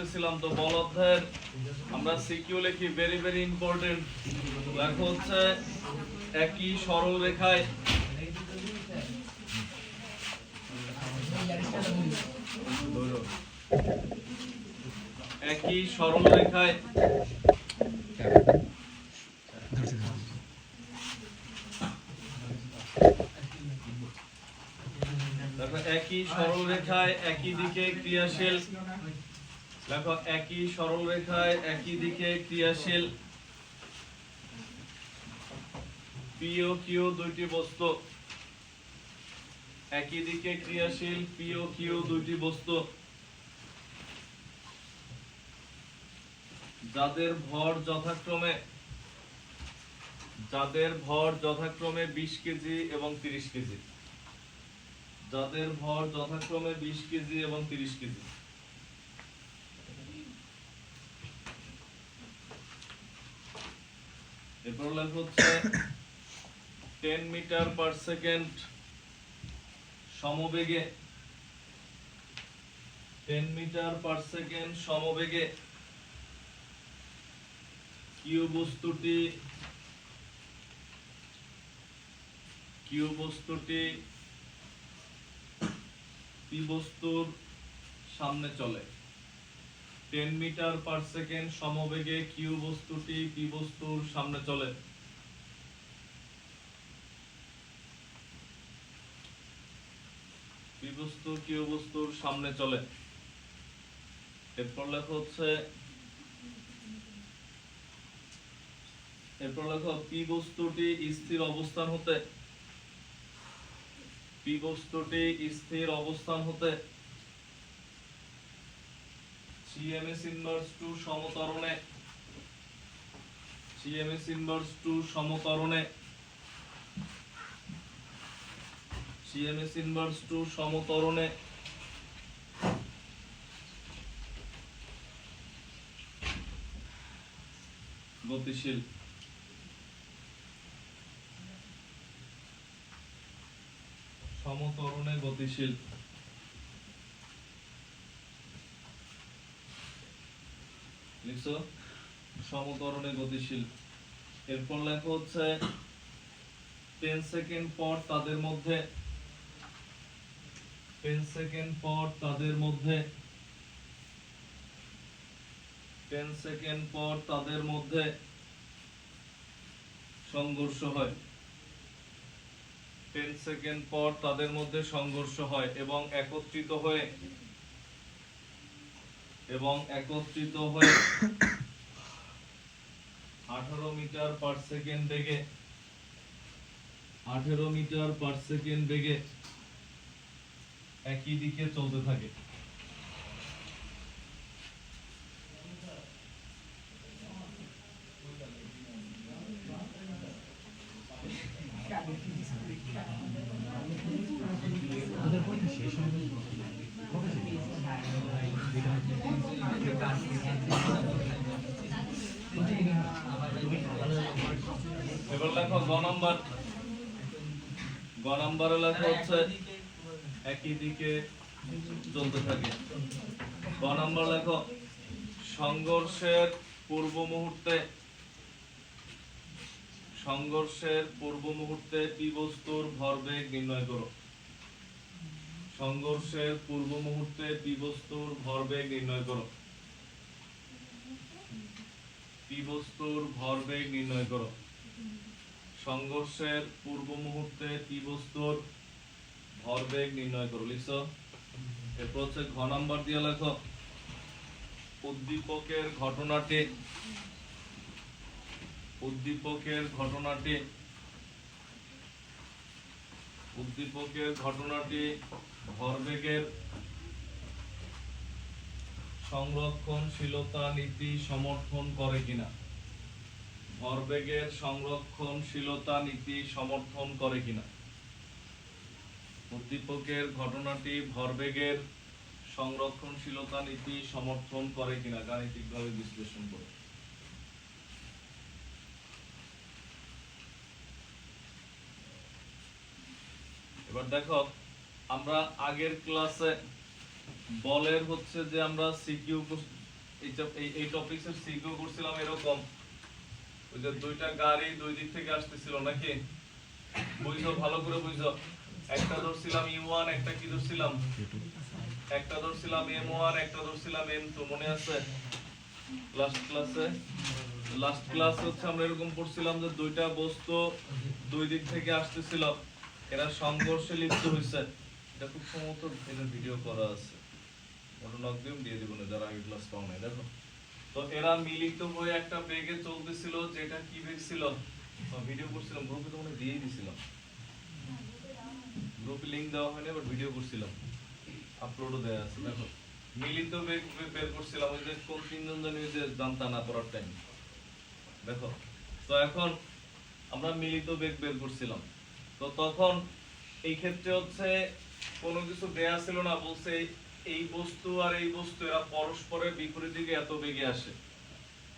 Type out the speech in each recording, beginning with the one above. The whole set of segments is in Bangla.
করতেছিলাম তো বল অধ্যায়ের আমরা সিকিউ লিখি ভেরি ভেরি ইম্পর্টেন্ট। দেখো হচ্ছে একই সরল রেখায় একই সরল রেখায় একই সরল রেখায় একই দিকে ক্রিয়াশীল। দেখো একই সরল রেখায় একই দিকে ক্রিয়াশীল পি ও কিউ দুইটি বস্তু। একই দিকে ক্রিয়াশীল পি ও কিউ দুইটি বস্তু যাদের ভর যথাক্রমে 20 কেজি এবং 30 কেজি। যাদের ভর যথাক্রমে 20 কেজি এবং 30 কেজি। এরপর লেখা হচ্ছে 10 মিটার পার সেকেন্ড সমবেগে 10 মিটার পার সেকেন্ড সমবেগে কিউ বস্তুটি পি বস্তুর সামনে চলে। 10 মিটার পার সেকেন্ড সমবেগে কিউ বস্তুটি পি বস্তুর সামনে চলে। পি বস্তু কিউ বস্তুর সামনে চলে। এরপর লেখা হচ্ছে পি বস্তুটি স্থির অবস্থান হতে সিএমএস ইনভার্স টু সমতরণে গতিশীল। সমতরণে গতিশীল। লিখছো সমতরণে গতিশীল। এরপর লেখা হচ্ছে 10 সেকেন্ড পর তাদের মধ্যে সংঘর্ষ হয়। 10 সেকেন্ড পর তাদের মধ্যে সংঘর্ষ হয় এবং একত্রিত হয়ে 18 মিটার পার সেকেন্ড বেগে একই দিকে চলতে থাকে। এবার লেখো গ নম্বরে লেখা হচ্ছে একই দিকে চলতে থাকে। গ নম্বর লেখো সংঘর্ষের পূর্ব মুহূর্তে পি বস্তুর ভরবেগ নির্ণয় করো। সংঘর্ষের পূর্ব মুহূর্তে পি বস্তুর ভরবেগ নির্ণয় করো। সংঘর্ষের পূর্ব মুহূর্তে পি বস্তুর ভরবেগ নির্ণয় করো। লিখছো। এরপর হচ্ছে ঘ নাম্বার দিয়ে লেখো উদ্দীপকের ঘটনাটি ভরবেগের সংরক্ষণশীলতা নীতি সমর্থন করে কিনা। উদ্দীপকের ঘটনাটি ভরবেগের সংরক্ষণশীলতা নীতি সমর্থন করে কিনা গাণিতিকভাবে বিশ্লেষণ করো। এবার দেখো আমরা আগের ক্লাসে বলের হচ্ছে যে আমরা সিকিউ এই টপিকসের সিকিউ করছিলাম এরকম, ওই যে দুইটা গাড়ি দুই দিক থেকে আসতেছিল নাকি, বুঝছো ভালো করে বুঝছো। একটা ধরছিলাম U1, একটা কি ধরছিলাম, একটা ধরছিলাম M1, একটা ধরছিলাম M2, মনে আছে লাস্ট ক্লাস হচ্ছে আমরা এরকম পড়ছিলাম যে দুইটা বস্তু দুই দিক থেকে আসতেছিল, এরা সংঘর্ষে লিপ্ত হয়েছে। এটা খুব সম্ভবত এর ভিডিও করা আছে, ওটা নকদিম দিয়ে দিব না যারা আগে ক্লাস পাও নাই, দেখো। তো এরা মিলিত হয়ে একটা বেগে চলতেছিল, যেটা কি বেগ ছিল, ভিডিও করছিলাম গ্রুপে, তো মনে দিয়েই দিছিলাম, গ্রুপে লিংক দেওয়া হয়নি, বাট ভিডিও করছিলাম, আপলোডও দেয়া আছে। দেখো মিলিত বেগ বের করছিলাম, ওই যে কোন তিনজন জানি ওই যে জানতা না পড়ার টাইম, দেখো। তো এখন আমরা মিলিত বেগ বের করছিলাম, তো তখন এই ক্ষেত্রে হচ্ছে কোনো কিছু দেয়া ছিল না, বলছে এই বস্তু আর এই বস্তু এরা পরস্পরের বিপরীত দিকে এত বেগে আসে,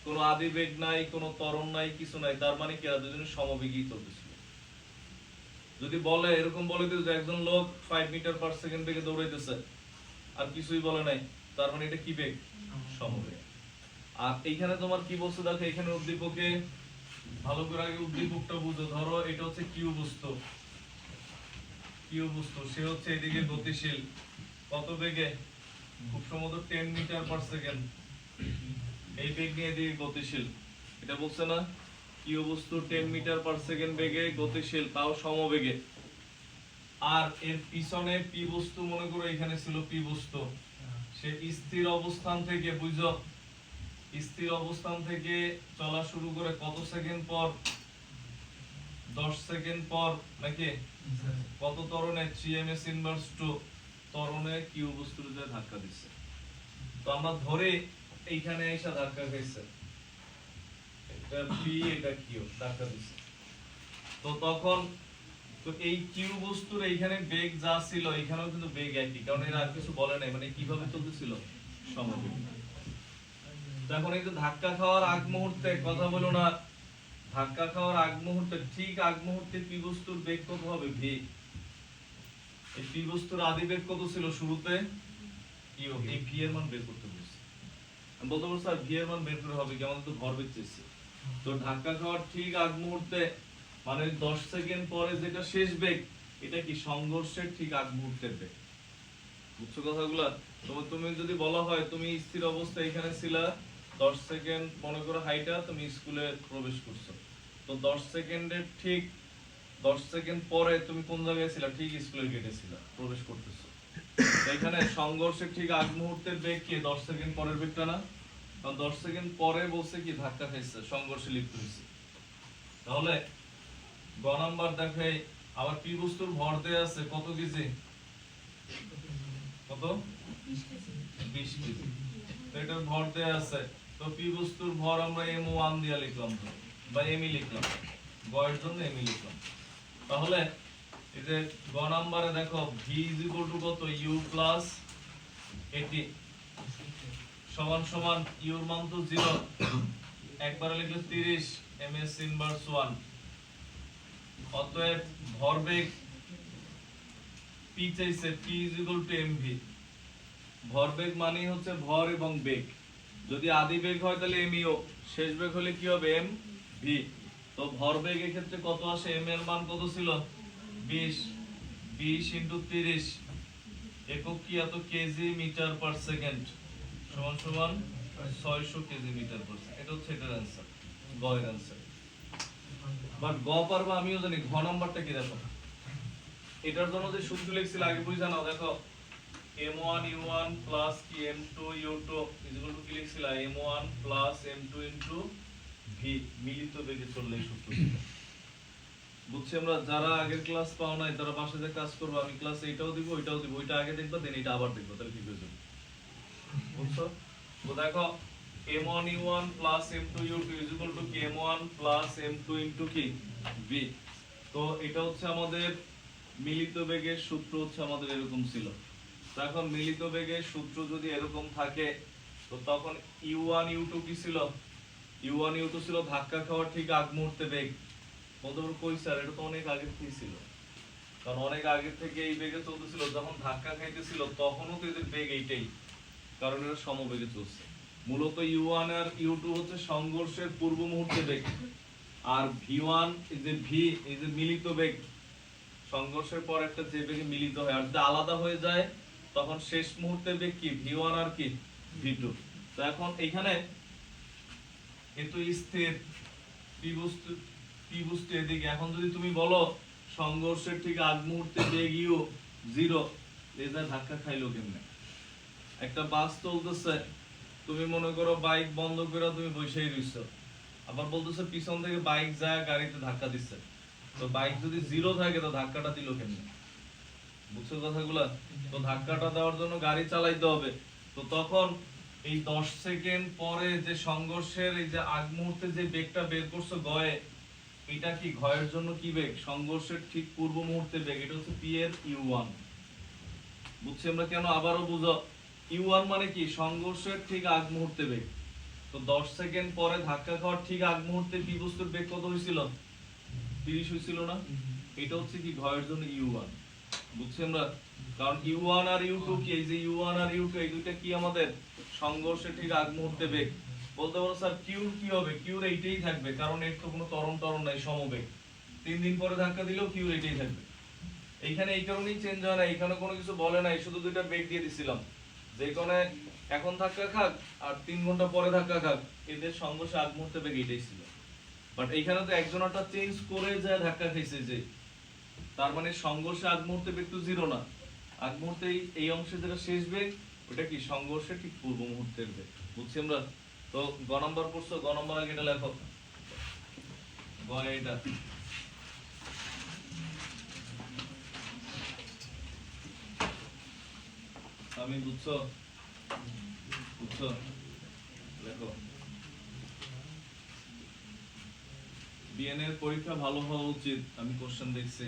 কোনো আদি বেগ নাই, কোনো ত্বরণ নাই, কিছু নাই, তার মানে কি এরা দুজনে সমবেগেই চলতেছিল। যদি বলে এরকম বলে দিও যে একজন লোক 5 মিটার পার সেকেন্ড বেগে দৌড়াইতেছে আর কিছুই বলে নাই, তার মানে এটা কি বেগ, সমবেগ। আর এইখানে তোমার কি বস্তু, দেখো এখানে উদ্দীপকে ভালো করে আগে উদ্দীপকটা বুঝো। ধরো এটা হচ্ছে কিউ বস্তু, সে হচ্ছে এদিকে গতিশীল, কত বেগে, খুব সম্ভবত 10 মিটার পার সেকেন্ড, এই বেগ নিয়ে এদিকে গতিশীল। এটা বলছে না কিউ বস্তু 10 মিটার পার সেকেন্ড বেগে গতিশীল, তাও সমবেগে। আর এর পিছনে পি বস্তু, মনে করো এখানে ছিল পি বস্তু, সে স্থির অবস্থান থেকে, বুঝো স্থির অবস্থান থেকে চলা শুরু করে কত সেকেন্ড পর, 10 সেকেন্ড পর নাকি, কত ত্বরণে 3ms ইনভার্স 2 ত্বরণে কিউ বস্তুর যে ধাক্কা দিচ্ছে। তো আমরা ধরে এইখানে এসে ধাক্কা খাইছে, এটা পি এটা কিউ ধাক্কা দিচ্ছে। তো তখন তো এই কিউ বস্তুর এইখানে বেগ যা ছিল এখানেও কিন্তু বেগ একই, কারণ এর আর কিছু বলে নাই, মানে কিভাবে চলতেছিল, সমবেগে। এখন এই যে ধাক্কা খাওয়ার আগ মুহূর্তে কথা বলো না, ধাক্কা খাওয়ার আগ মুহূর্তে, ঠিক আগ মুহূর্তে পি বস্তুর বেগ কত হবে, ভি। এই পি বস্তুর আদি বেগ কত ছিল শুরুতে, কিউ, এই ভি এর মান বের করতে বলছি। আমি বলতে বলছি আর ভি এর মান বের করে হবে কি, আমাদের তো ভরবেগ চেয়েছে। তো ধাক্কা খাওয়ার ঠিক আগ মুহূর্তে মানে 10 সেকেন্ড পরে যেটা শেষ বেগ, এটা কি সংঘর্ষের ঠিক আগ মুহূর্তের বেগ, বুঝছো কথাগুলো। তুমি যদি বলা হয় তুমি স্থির অবস্থায় এখানে ছিলা 10 সেকেন্ড, মনে করো হাইটা তুমি স্কুলে প্রবেশ করছো, তো 10 সেকেন্ডের ঠিক 10 সেকেন্ড পরে তুমি কোন জায়গায় ছিলা, ঠিক স্কুলের গেটে ছিলা, প্রবেশ করতেছো। এখানে সংঘর্ষের ঠিক আগ মুহূর্তের বেগ কি 10 সেকেন্ড পরের বেগটা না, কারণ 10 সেকেন্ড পরে বলছে কি ধাক্কা খাইছে, সংঘর্ষে লিপ্ত হয়েছে। তাহলে গ নাম্বার দেখে আবার পি বস্তুর ভর দেয়া আছে কত কেজি, কত 20 কেজি, তো এটার ভর দেয়া আছে। তো পি বস্তুর ভর আমরা m1 দিয়ে লিখলাম, বা এমই লিখলাম, গ এর জন্য এমই লিখলাম। তাহলে এই যে গ নম্বরে দেখো v কত, u প্লাস 80 সমান সমান u এর মান তো 0, একবারে লিখলে 30 ms ইনভার্স 1। অতএব ভরবেগ p চাইছে, p mv। ভরবেগ মানে হচ্ছে ভর এবং বেগ, যদি আদি বেগ হয় তাহলে meo, শেষ বেগ হলে কি হবে mv। তো ভরবেগ এর ক্ষেত্রে কত আসে, m এর মান কত ছিল 20, 20 ইনটু 30 একক কি এত কেজি মিটার পার সেকেন্ড, সমান সমান 600 কেজি মিটার পার সেকেন্ড। এটা হচ্ছে এটার आंसर, গ এর आंसर। বাট গ পারবা আমিও জানি, ঘ নাম্বারটা কি দেখো, এটার জন্য যে সূত্র লিখছিল আগে বুঝা নাও। দেখো m1 u1 প্লাস কি m2 u2 ইকুয়াল টু কি লিখছিল, m1 plus m2 into v, মিলিত বেগে চললে এই সূত্র ছিল। বুঝছি আমরা, যারা আগের ক্লাস পাও নাই তারা বাসায় যে কাজ করবে, আমি ক্লাস এইটাও দিব ওইটাও দিব, ওইটা আগে দেখবা দেন এটা আবার দেখবা, তাহলে ঠিক হয়ে যাবে, বুঝছো। তো দেখো m1 u1 plus m2 u2 equal to কি m1 প্লাস m2 ইনটু কি v। তো এটা হচ্ছে আমাদের মিলিত বেগের সূত্র, হচ্ছে আমাদের এরকম ছিল। তো এখন মিলিত বেগের সূত্র যদি এরকম থাকে, তো তখন u1 u2 কি ছিল, u1 u2 ছিল ধাক্কা খাওয়ার ঠিক আগ মুহূর্তে বেগ। বলতে কই স্যার, এটা তো অনেক আগে থেকে ছিল, কারণ অনেক আগে থেকে এই বেগে চলতেছিল, যখন ধাক্কা খাইতেছিল তখনও তো এদের বেগ এইটাই, কারণ এরা সমবেগে চলছে। মূলত U1 আর U2 হচ্ছে সংঘর্ষের পূর্ব মুহূর্তে বেগ, আর V1 এই যে ভি এই যে মিলিত বেগ, সংঘর্ষের পর একটা যে বেগে মিলিত হয়, আর যদি আলাদা হয়ে যায় তখন শেষ মুহূর্তের বেগ কি V1 আর কি V2। তো এখন এইখানে এতো স্থির পি বস্তু এদিকে, এখন যদি তুমি বলো সংঘর্ষের ঠিক আগ মুহূর্তে বেগ ইউ 0, লেজার ধাক্কা খাইলো কেমনে? একটা বাস চলতেছে, তুমি মনে করো বাইক বন্ধ করে তুমি বসেই রইছো, আবার বলতেছে পিছন থেকে বাইক যায় গাড়িতে ধাক্কা দিচ্ছে, তো বাইক যদি 0 থাকে তো ধাক্কাটা দিল কেমনে? বুঝছো কথাগুলা? তো ধাক্কাটা দেওয়ার জন্য গাড়ি চালাইতে হবে, তো তখন এই 10 সেকেন্ড পরে যে সংঘর্ষের এই যে আগ মুহূর্তে যে বেগটা বের করছো গয়ে, এটা কি ঘয়ের জন্য কি বেগ? সংঘর্ষের ঠিক পূর্ব মুহূর্তে বেগ, এটা হচ্ছে পি এর U1। বুঝছি আমরা কেন? আবারও বুঝো, U1 মানে কি সংঘর্ষের ঠিক আগ মুহূর্তে বেগ। তো 10 সেকেন্ড পরে ধাক্কা খাওয়ার ঠিক আগ মুহূর্তে পি বস্তুর বেগ কত হয়েছিল? 30 হয়েছিল না? এটা হচ্ছে কি ঘয়ের জন্য U1। বুঝছি আমরা? কারণ U1 আর U2 কি, এই যে U1 আর U2 এই দুইটা কি আমাদের সংঘর্ষের ঠিক আগ মুহূর্তে বেগ। বলতে পারো স্যার কিউ কি হবে? কিউর এইটাই থাকবে, কারণ এর তো কোনো ত্বরণ নাই, সমবেগ। 3 দিন পরে ধাক্কা দিলেও কিউর এইটাই থাকবে। এইখানে এই কারণেই চেঞ্জ হয় না, এখানে কোনো কিছু বলে নাই, শুধু দুইটা বেগ দিয়ে দিছিলাম, যে কোণে এখন ধাক্কা খাক আর 3 ঘন্টা পরে ধাক্কা খাক, এদের সংঘর্ষে আগ মুহূর্তে বেগ এইটাই ছিল। বাট এইখানে তো একজনটা চেঞ্জ করে যায় ধাক্কা খাইছে, যে তার মানে সংঘর্ষে আগ মুহূর্তে বেগ তো 0 না, আগ মুহূর্তে এই অংশে যেটা শেষ বেগ ওটা কি সংঘর্ষের ঠিক পূর্ব মুহূর্তের বেগ। বুঝছি আমরা? তো গ নাম্বার পড়ছো, গ নাম্বার আগে এটা লেখো, গ এটা আমি বুঝছো? বুঝছো? লেখো। বিএনএ এর পরীক্ষা ভালো হওয়া উচিত, আমি কোশ্চেন দেখছি।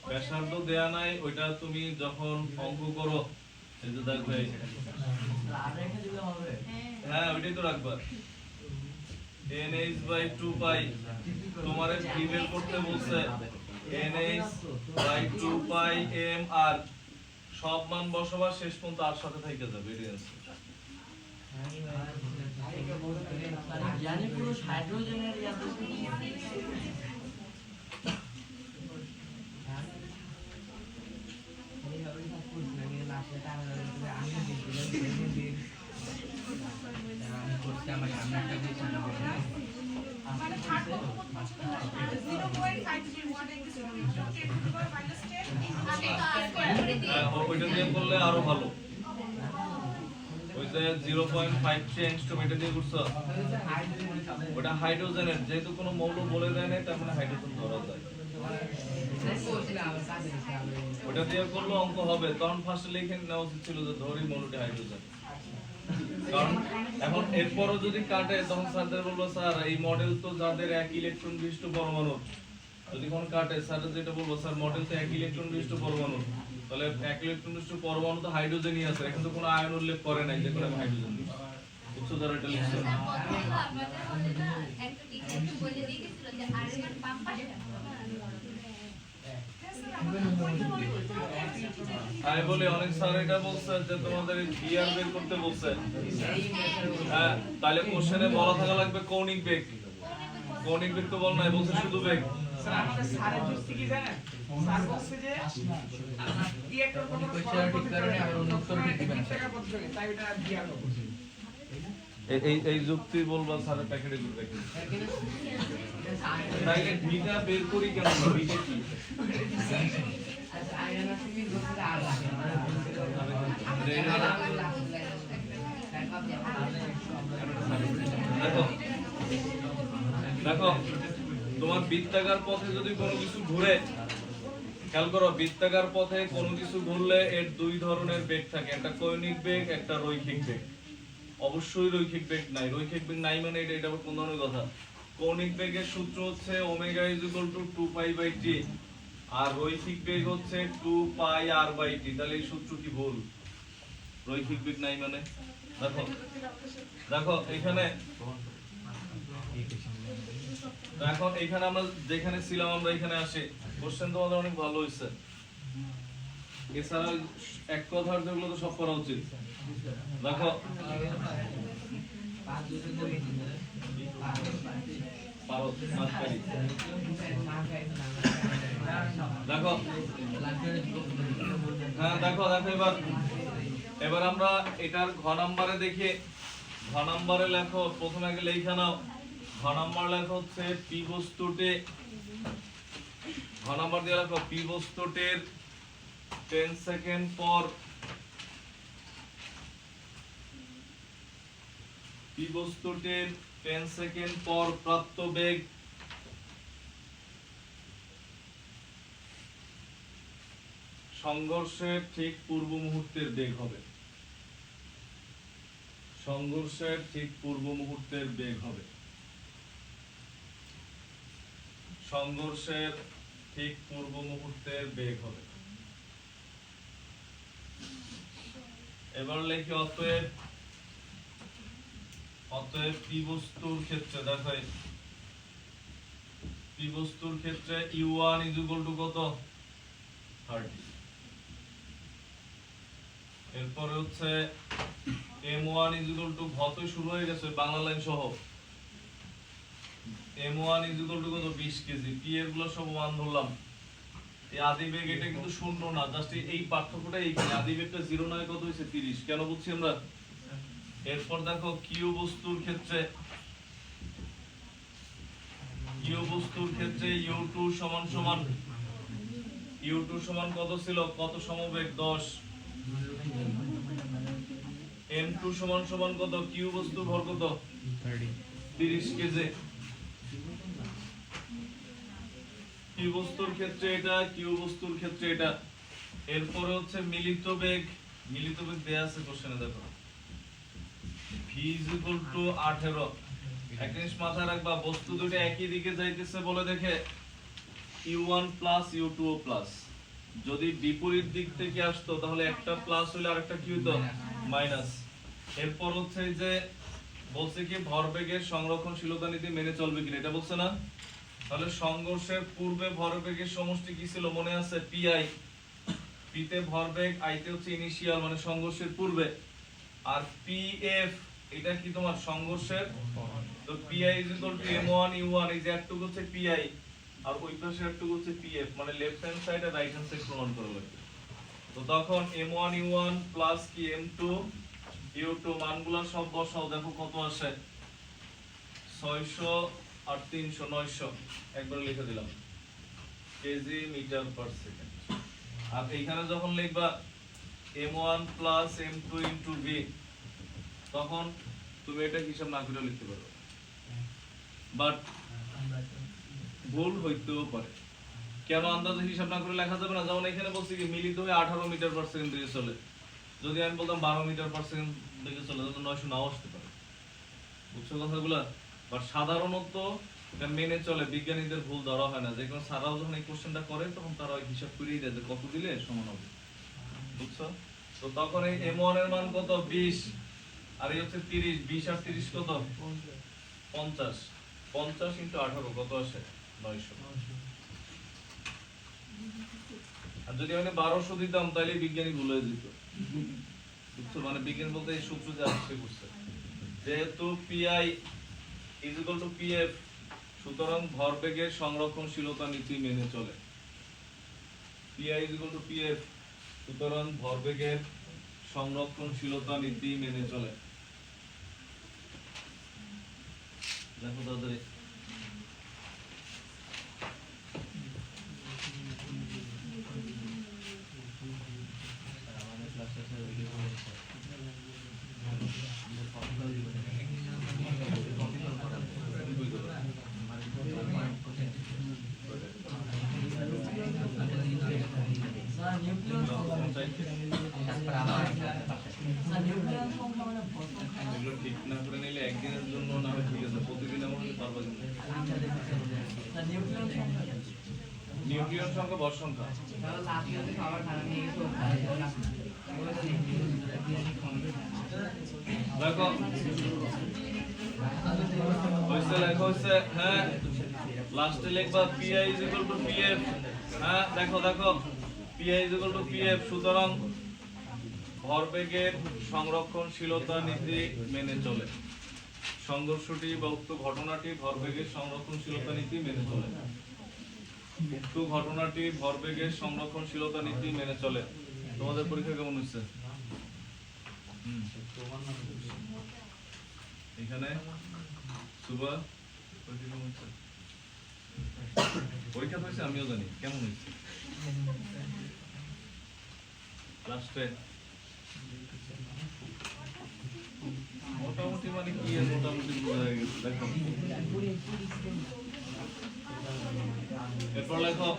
ব্যাসার্ধ দেয়া নাই, ওইটা তুমি যখন অঙ্ক করো এই যে দেখো, হ্যাঁ ওইটাই তো রাখবা। NH/2 পাই তোমারে প্রিভেল করতে বলছে, NH/2 পাই m আর সব মান বসাবা, শেষ পর্যন্ত আর সাথে থেকে যাবে, এটাই আছে। জানি পুরো হাইড্রোজেনের ওইটা দিয়ে করলে আরো ভালো, ওই যে 0.5 অ্যাংস্ট্রম এটা দিয়ে করছো, ওটা হাইড্রোজেনের, যেহেতু কোনো মৌল বলে দেয় না তার মানে হাইড্রোজেন ধরা যায়, ওটা দিয়ে করলে অঙ্ক হবে। তখন ফার্স্টে লিখে নেওয়া উচিত ছিল যে ধরি মৌলটি হাইড্রোজেন, কারণ এখন এরপরও যদি কাটে তখন স্যারদের বলবো স্যার এই মডেল তো যাদের 1 ইলেকট্রন বিশিষ্ট পরমাণু, যদি কোন কাটে স্যার যেটা বলবো স্যার মডেল তো 1 ইলেকট্রন বিশিষ্ট পরমাণু, তাহলে 1 ইলেকট্রন বিশিষ্ট পরমাণু তো হাইড্রোজেনই আছে, এখানে তো কোনো আয়ন উল্লেখ করে নাই যে করে হাইড্রোজেন দিই। বুঝছো যারা এটা লিখছো? আমি বলি অনেক স্যার এটা বলছে যে তোমাদের বিআর বের করতে বলছে, হ্যাঁ তাহলে কোশ্চেনে বলা থাকা লাগবে কৌণিক বেগ, কৌণিক বেগ তো বল নাই, বলছে শুধু বেগ। স্যার আমাদের স্যারের যুক্তি কি জানেন? স্যার বলছে যে রিঅ্যাক্টর কোন ঠিক কারণে আমরা উত্তর দিবেন টাকা পদ্ধতি, তাই এটা বিআর করছে। এই যুক্তি বলবা স্যারের প্যাকেটে দিতে কি তাইলে ভিটা বের করি কেন? ভিটা কি দেখো দেখো তোমার বৃত্তাকার পথে যদি কোনো কিছু ঘুরে, খেয়াল করো বৃত্তাকার পথে কোনো কিছু ঘুরলে এর দুই ধরনের বেগ থাকে, একটা কৌণিক বেগ একটা রৈখিক বেগ। অবশ্যই রৈখিক বেগ নাই, রৈখিক বেগ নাই মানে এটা আবার কোন ধরনের কথা? কৌণিক বেগের সূত্র হচ্ছে omega is equal to 2π/t, আর রৈখিক বেগ হচ্ছে 2πr/t। তাহলে এই সূত্র কি ভুল? রৈখিক বেগ নাই মানে দেখো দেখো এখানে তো এখন এখানে আমরা যেখানে ছিলাম আমরা এখানে আসি। কোশ্চেন তোমাদের অনেক ভালো হয়েছে। এছাড়া এক কথার যেগুলো তো সব করা উচিত। দেখো পারো মাঝখানি। দেখো হ্যাঁ দেখো এবার আমরা এটার ঘ নাম্বারে দেখি। ঘ নাম্বারে লেখো, প্রথমে আগে লেখা নাও। ঘ নাম্বার লেখা হচ্ছে পি বস্তুটি, ঘ নাম্বার দিয়ে লেখো পি বস্তুটির 10 সেকেন্ড পর পি বস্তুটির 10 সেকেন্ড পর প্রাপ্ত বেগ সংঘর্ষের ঠিক পূর্ব মুহূর্তের বেগ হবে। সংঘর্ষের ঠিক পূর্ব মুহূর্তের বেগ হবে। সংঘর্ষের ঠিক পূর্ব মুহূর্তের বেগ হবে। এবার লিখি অতএব পি বস্তুর ক্ষেত্রে দেখো পি বস্তুর ক্ষেত্রে u1 কত 30। এরপরে হচ্ছে m1 ঘত শুরু হয়ে গেছে বাংলা লাইন সহ। m1 কত 20 কেজি। পি এর গুলো সব 1 ধরলাম। এই আদি বেগ এটা কিন্তু শূন্য না, জাস্ট এই পার্থক্যটা এইখানে। আদি বেগটা 0 নয় কত হইছে 30। কেন বুঝছি আমরা? এরপর দেখো কিউ বস্তুর ক্ষেত্রে u2 সমান কত ছিল, কত সমবেগ 10। m2 সমান কত, কিউ বস্তু ভর কত 30 কেজি। কিউ বস্তুর ক্ষেত্রে এটা, কিউ বস্তুর ক্ষেত্রে এটা। এরপরে হচ্ছে মিলিত বেগ দেয়া আছে কোশ্চেনে দেখো v 18। একটা জিনিস মাথায় রাখবা, বস্তু দুটো একই দিকে যাইতেছে বলে দেখে u1 প্লাস u2 প্লাস। যদি বিপরীত দিক থেকে আসতো তাহলে একটা প্লাস হলে আরেকটা কি হতো মাইনাস। এরপর হচ্ছে যে বলছে কি ভরবেগের সংরক্ষণশীলতা নীতি মেনে চলবে কিনা, এটা বলছে না? তাহলে সংঘর্ষের পূর্বে ভরবেগের সমষ্টি কি ছিল মনে আছে? pi। p তে ভরবেগ, i তে হচ্ছে ইনিশিয়াল মানে সংঘর্ষের পূর্বে, আর pf এটা কি তোমার সংঘর্ষের। তো pi m1 u1, এই যে একটুকু হচ্ছে pi আর ওই পাশে একটুকু হচ্ছে pf, মানে লেফট হ্যান্ড সাইড আর রাইট হ্যান্ড সাইড প্রমাণ করা লাগবে। তো তখন m1 u1 প্লাস কি m2 u2 মানগুলো সব বসাও, দেখো কত আসে 600 আর 300 900 একবার লিখে দিলাম কেজি মিটার পার সেকেন্ড। আর এইখানে যখন লিখবা m1 plus m2 into v, তখন তুমি এটা হিসাব না করে লিখতে পারো, বাট ভুল হইতেও পারে। কেন আন্দাজে হিসাব না করে লেখা যাবে না? যেমন এখানে বলছি কি মিলিত হয়ে 18 মিটার পার সেকেন্ড দিকে চলে, যদি আমি বলতাম 12 মিটার পার সেকেন্ড দিকে চলে তাহলে 900 নাও আসতে পারে। বুঝছো কথাগুলো? বাট সাধারণত এটা মেনে চলে, বিজ্ঞানীদের ভুল ধরা হয় না। যে কোনো স্যাররাও যখন এই কোশ্চেনটা করে তখন তারা হিসাব করেই দেয় যে কত দিলে সমান হবে। বুঝছো? তো তখন এই m1 এর মান কত 20 আর এই হচ্ছে 30। 20 আর 30 কত 50। 50 ইনটু 18 কত আসে 900। আর যদি আমি 1200 দিতাম তাহলে বিজ্ঞানী ভুল হয়ে যেত। বুঝছো? মানে বিজ্ঞান বলতে এই সূত্র যে আসছে বুঝছে, যেহেতু pi pf, সুতরাং ভরবেগের সংরক্ষণশীলতা নীতি মেনে চলে। pi pf, সুতরাং ভরবেগের সংরক্ষণশীলতা নীতি মেনে চলে। দেখো তাড়াতাড়ি এগুলো ঠিক না করে নিলে একদিনের জন্য না হয় ঠিক আছে, প্রতিদিন এমন হলে পারবা কিন্তু। নিউক্লিয়ন সংখ্যা ভর সংখ্যা দেখো হইছে লেখা হইছে হ্যাঁ লাস্টে লিখবা pi pf হ্যাঁ দেখো দেখো pi pf সুতরাং ভরবেগের সংরক্ষণশীলতা নীতি মেনে চলে সংঘর্ষটি বা উক্ত ঘটনাটি ভরবেগের সংরক্ষণশীলতা নীতি মেনে চলে উক্ত ঘটনাটি ভরবেগের সংরক্ষণশীলতা নীতি মেনে চলে তোমাদের পরীক্ষা কেমন হচ্ছে এখানে সুবা পরীক্ষা কেমন হচ্ছে পরীক্ষা হয়েছে আমিও জানি কেমন হয়েছে লাস্টে মোটামুটি মানে কি এর মোটামুটি বোঝা গেছে দেখো এরপর লেখো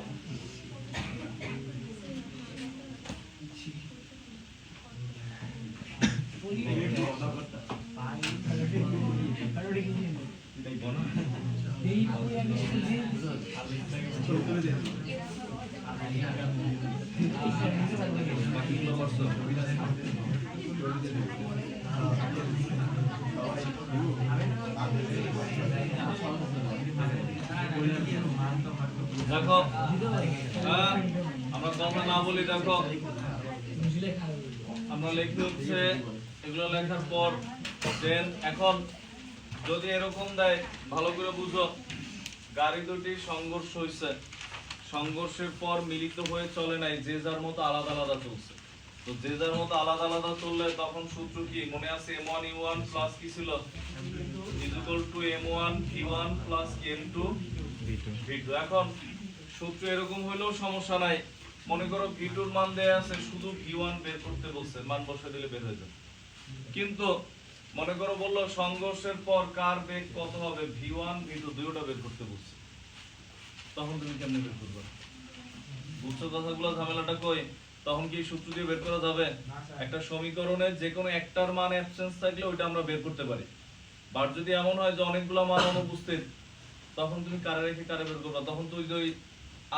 দেখো আমরা কথা না বলি দেখো আমরা লিখতে হচ্ছে এগুলো লেখার পর দেন এখন যদি এরকম দেয় ভালো করে বুঝো গাড়ি দুটি সংঘর্ষ হয়েছে সংঘর্ষের পর মিলিত হয়ে চলে নাই যে যার মতো আলাদা আলাদা চলছে তো যে যার মতো আলাদা আলাদা চললে তখন সূত্র কি মনে আছে m1 u1 প্লাস কি ছিল equal to m1 v1 plus m2 v2 এখন সূত্র এরকম হলেও সমস্যা নাই মনে করো v2 এর মান দেয়া আছে শুধু v1 বের করতে বলছে মান বসিয়ে দিলে বের হয়ে যাবে কিন্তু মনে করো বললো সংঘর্ষের পর কার বেগ কত হবে v1 v2 দুটোটা বের করতে বলছে তখন তুমি কেমনে বের করবে বুঝছো কথাগুলো ঝামেলাটা কই তখন কি সূত্র দিয়ে বের করা যাবে একটা সমীকরণে যে কোনো একটার মান অ্যাবসেন্স থাকলে ওইটা আমরা বের করতে পারি বাট যদি এমন হয় যে অনেকগুলো মান অনুপস্থিত তখন তুমি কারে রেখে কারে বের করবে তখন তো ওই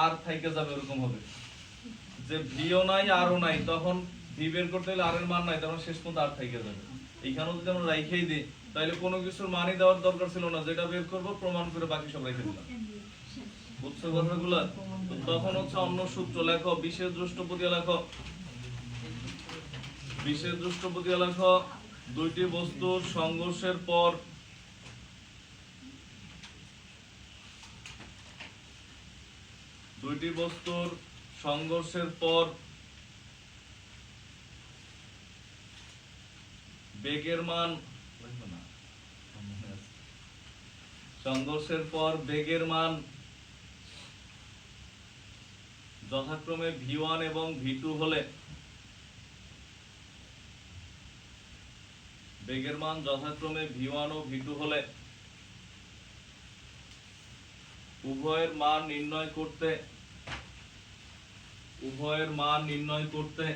আর থাইকে যাবে এরকম হবে যে ভিও নাই আরও নাই তখন ভি বের করতে হলে আর এর মান নাই তখন শেষ পর্যন্ত আর থাইকে যাবে এইখানেও যদি আমরা রাইখেই দিই তাহলে কোনো কিছুর মানই দেওয়ার দরকার ছিল না যেটা বের করবো প্রমাণ করে বাকি সব রেখে দিলাম বুঝছো কথাগুলো তখন হচ্ছে অন্য সূত্র লেখো বিশেষ দ্রষ্টপতি লেখো বিশেষ দ্রষ্টপতি লেখো দুইটি বস্তুর সংঘর্ষের পর দুইটি বস্তুর সংঘর্ষের পর বেগের মান সংঘর্ষের পর বেগের মান যথাক্রমে v1 এবং v2 হলে বেগের মান যথাক্রমে v1 ও v2 হলে উভয়ের মান নির্ণয় করতে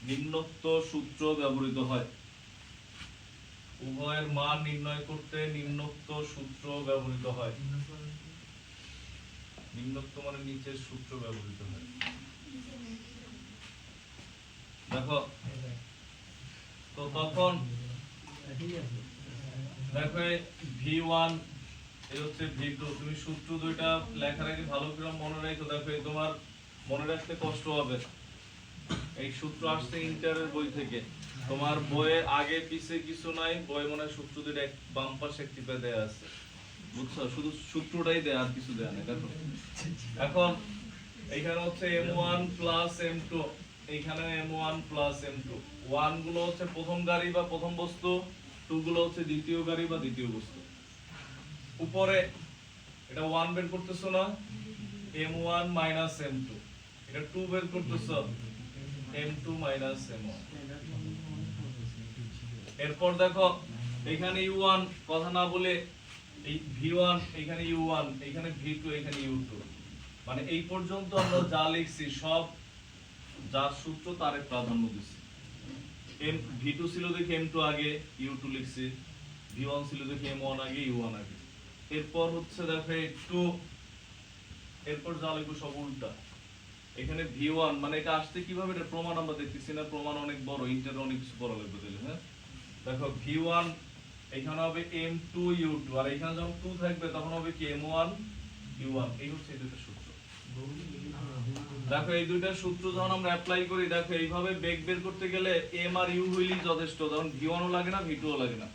নিম্নোক্ত সূত্র ব্যবহৃত হয় উভয়ের মান নির্ণয় করতে নিম্নোক্ত সূত্র ব্যবহৃত হয় নিম্নোক্ত মানে নিচের সূত্র ব্যবহৃত হয় দেখো তো তখন দেখো v1 এই হচ্ছে v2 তুমি সূত্র দুইটা লেখার আগে ভালো করে মনে রাখো দেখো তোমার মনে রাখতে কষ্ট হবে এই সূত্র আসছে ইন্টারের বই থেকে তোমার বইয়ে আগে পিছে কিছু নাই বই মনে সূত্র দুইটা বাম পাশে টিপে দেয়া আছে বুঝছো শুধু সূত্রটাই দেয়া আর কিছু দেয়া নেই দেখো এখন এইখানে হচ্ছে m1 প্লাস m2 এইখানে m1 প্লাস m2 1 গুলো হচ্ছে প্রথম গাড়ি বা প্রথম বস্তু 2 গুলো হচ্ছে দ্বিতীয় গাড়ি বা দ্বিতীয় বস্তু উপরে এটা 1 বের করতেছো না m1 মাইনাস m2 এটা 2 বের করতেছো m2 মাইনাস m1 এরপর দেখো এখানে u1 কথা না বলে এই v1 এখানে u1 এখানে v2 এখানে u2 মানে এই পর্যন্ত আমরা যা লিখছি সব যার সূত্র তারে প্রাধান্য দিছি v2 ছিল দেখে m2 আগে u2 লিখছি v1 ছিল দেখে m1 আগে u1 আগে এরপর হচ্ছে দেখো একটু এরপর যা লিখবো সব উল্টা এখানে v1 মানে এটা আসছে কিভাবে এটা প্রমাণ আমরা দেখতেছি না প্রমাণ অনেক বড় ইন্টার অনেক কিছু বড় লাগবে তাহলে হ্যাঁ দেখো v1 এখানে হবে m2u2 আর এখানে যখন 2 থাকবে তখন হবে কি m1u1। এই হচ্ছে এই দুটো সূত্র। দেখো এই দুইটা সূত্র যখন আমরা অ্যাপ্লাই করি, দেখো এইভাবে বেগ বের করতে গেলে m আর u হইলেই যথেষ্ট, তখন v1 ও লাগে না v2 ও লাগে না।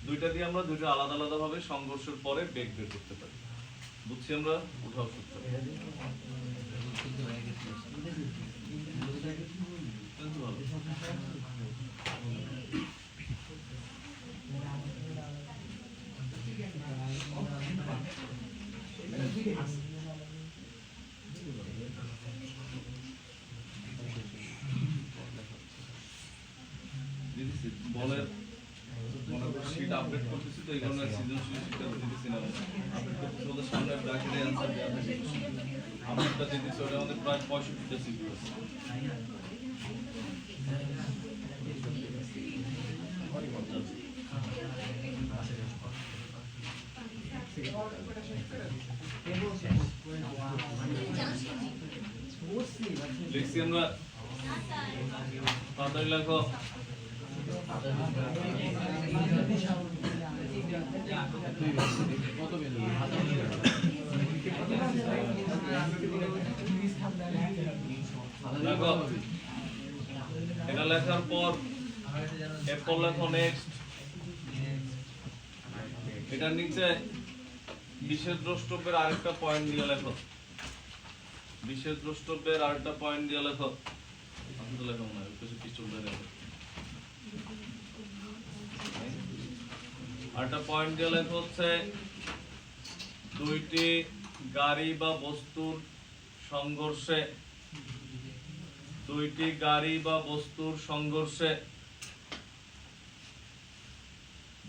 দুইটা দিয়ে আমরা দুইটা আলাদা আলাদা ভাবে সংঘর্ষের পরে বেগ বের করতে পারি। বুঝছি আমরা? উঠাও সূত্র। বলের মনে করো শীট আপডেট করতেছি, তো এই কারণে সৃজনশীল শিটটা দিতেছি না। আপডেট করতেছি ওদের সামনে ব্র্যাকেটে অ্যান্সার দেওয়া থাকে। আমারটা দিতেছি, ওটা আমাদের প্রায় 65টা সিকিউ আছে। লিখছি আমরা, তাড়াতাড়ি লেখো। লেখো, এটা লেখার পর এরপর লেখো নেক্সট। এটার নিচে বিশেষ দ্রষ্টব্যের আরেকটা পয়েন্ট দিয়ে লেখো। বিশেষ দ্রষ্টব্যের আরেকটা পয়েন্ট দিয়ে লেখো। আমি তো লেখো না, কিছু পিস্টল দিয়ে লেখো। আরেকটা পয়েন্ট দিয়ে লেখো হচ্ছে দুইটি গাড়ি বা বস্তুর সংঘর্ষে, দুইটি গাড়ি বা বস্তুর সংঘর্ষে,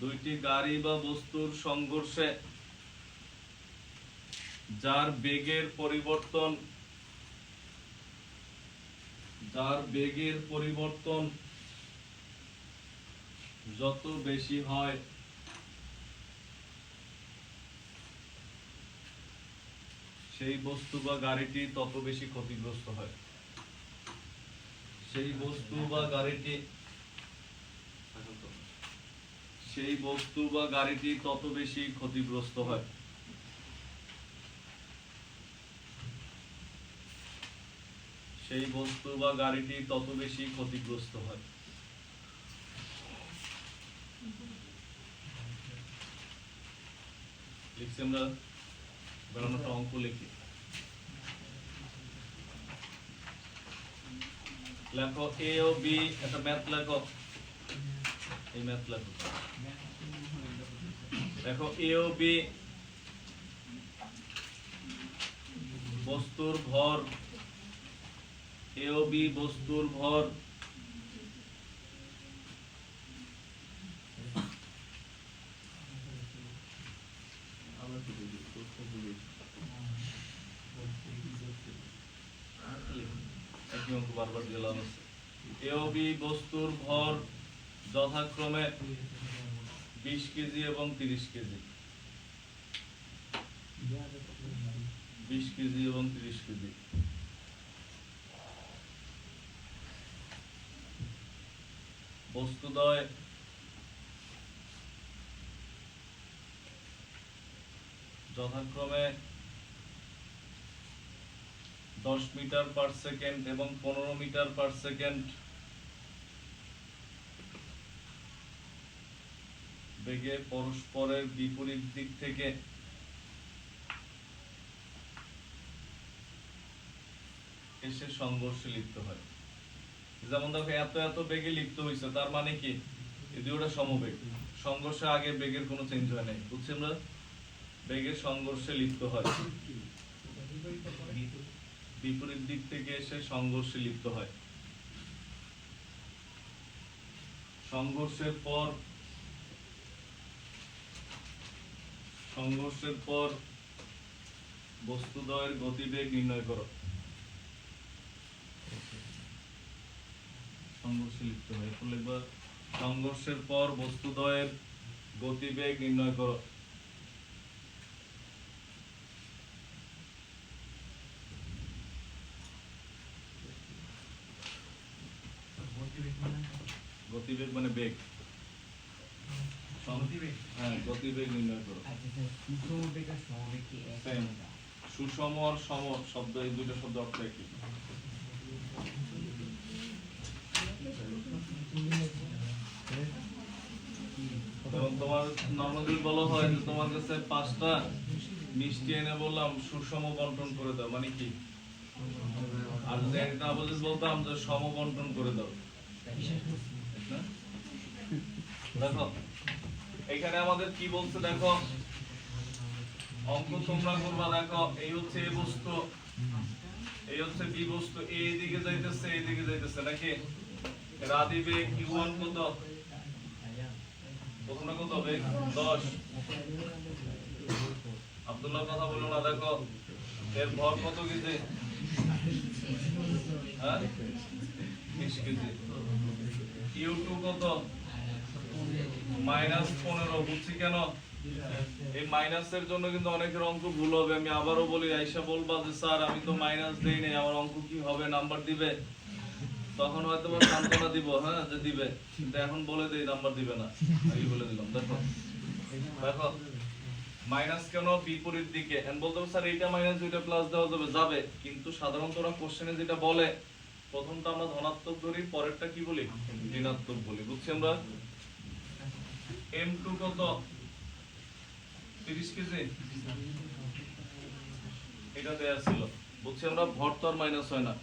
দুইটি গাড়ি বা বস্তুর সংঘর্ষে যার বেগের পরিবর্তন, যার বেগের পরিবর্তন যত বেশি হয় সেই বস্তু বা গাড়িটি তত বেশি ক্ষতিগ্রস্ত হয়। সেই বস্তু বা গাড়িটি, সেই বস্তু বা গাড়িটি তত বেশি ক্ষতিগ্রস্ত হয়। সেই বস্তু বা গাড়িটি তত বেশি ক্ষতিগ্রস্ত হয়। লিখছি আমরা, বেরোনোটা অঙ্ক লিখি। লেখো এ ও বি, একটা ম্যাথ লেখো। এই ম্যাথ লেখো। দেখো এ ও বি বস্তুর ভর, এ ও বি বস্তুর ভর বারবার দিলাম। এ ও বি বস্তুর ভর যথাক্রমে 20 কেজি এবং 30 কেজি, 20 কেজি এবং 30 কেজি। বস্তুদ্বয় যথাক্রমে 10 মিটার পার সেকেন্ড এবং 15 মিটার পার সেকেন্ড বেগে পরস্পরের বিপরীত দিক থেকে এসে সংঘর্ষে লিপ্ত হয়। যেমন দেখো এত এত বেগে লিপ্ত হয়েছে, তার মানে কি এই দুটোটা সমবেগ। সংঘর্ষে আগে বেগের কোনো চেঞ্জ হয় নাই। বুঝছি আমরা? বেগের সংঘর্ষে লিপ্ত হয়, বিপরীত দিক থেকে এসে সংঘর্ষে লিপ্ত হয়। সংঘর্ষের পর বস্তুদ্বয়ের গতিবেগ নির্ণয় করো। সংঘর্ষে লিপ্ত হয়, এরপর লিখবা সংঘর্ষের পর বস্তুদ্বয়ের গতিবেগ নির্ণয় করো। গতিবেগ মানে বেগ। হ্যাঁ গতিবেগ নির্ণয় করো। আচ্ছা স্যার সুষম বেগ আর সমবেগ কি এক Same. না? সুষম আর সম শব্দ এই দুইটা শব্দ অর্থ একই। এবং তোমার নর্মালি বলা হয় যে তোমার কাছে 5টা মিষ্টি এনে বললাম সুষম বন্টন করে দাও, মানে কি? আর যদি একটা আবার বলতাম যে সম বন্টন করে দাও, ঠিক না? দেখো এখানে আমাদের কি বলছে দেখো, অঙ্ক তোমরা করবা। দেখো এই হচ্ছে এ বস্তু, এই হচ্ছে বি বস্তু, এই দিকে যাইতেছে এই দিকে যাইতেছে নাকি? এর আদি বেগ u1 কত? প্রথমে কত বেগ? 10। আব্দুল্লাহ কথা বলো না। দেখো এর ভর কত কেজি? হ্যাঁ 20 কেজি। u2 কত? -15। বুঝছি কেন? এই মাইনাসের জন্য কিন্তু অনেকের অঙ্ক ভুল হবে। আমি আবারও বলি, আইসা বলবা যে স্যার আমি তো মাইনাস দেই নাই, আমার অঙ্ক কি হবে, নাম্বার দিবে? তখন হয়তো বা সান্ত্বনা দিব, হ্যাঁ যে দিবে, কিন্তু এখন বলে দেই নাম্বার দিবে না, আমি বলে দিলাম। দেখো দেখো মাইনাস কেন? বিপরীত দিকে। এন্ড বলতে স্যার এইটা মাইনাস দুইটা প্লাস দেওয়া যাবে, যাবে, কিন্তু সাধারণত ওরা কোশ্চেনে যেটা বলে প্রথমটা আমরা ধনাত্মক ধরি, পরেরটা কি বলি? ঋণাত্মক বলি। বুঝছি আমরা? m2 কত? 30 কেজি। এটা দেয়া ছিল, বুঝছি আমরা? ভর তো আর মাইনাস হয় না।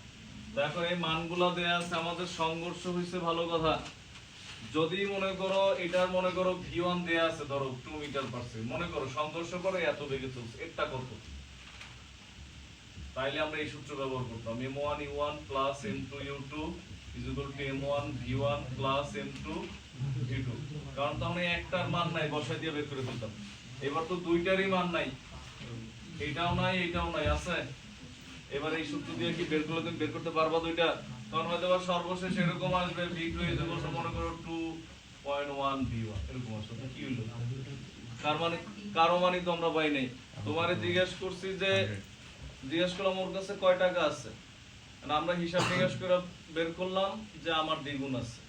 দেখো এই মানগুলা দেয়া আছে, আমাদের সংঘর্ষ হইছে, ভালো কথা। যদি মনে করো এটার মনে করো v1 দেয়া আছে, ধরো 2 মিটার পার সেকেন্ড, মনে করো সংঘর্ষ করে এত বেগে চলছে, এটা কত? তাইলে আমরা এই সূত্র ব্যবহার করতাম, m1 u1 plus m2 u2 is equal to m1 v1 plus m2 v2। কারণ তো আমরা একটার মান নাই, বসাই দিয়ে বের করে ফেলতাম। এবার তো দুইটারই মান নাই, এটাও নাই এটাও নাই, আছে। এবার এই সূত্র দিয়ে কি বের করলে তুমি বের করতে পারবা দুইটা? তখন হয়তো আবার সর্বশেষ এরকম আসবে v2 ইজ ইকুয়াল টু মনে করো 2.1 v1, এরকম আসবে। কি হলো? তার মানে কারো মানে তো আমরা পাই নাই। তোমারে জিজ্ঞেস করছি যে, জিজ্ঞেস করলাম ওর কাছে কয় টাকা আছে, আমরা হিসাব নিকাশ করে বের করলাম যে আমার দ্বিগুণ আছে।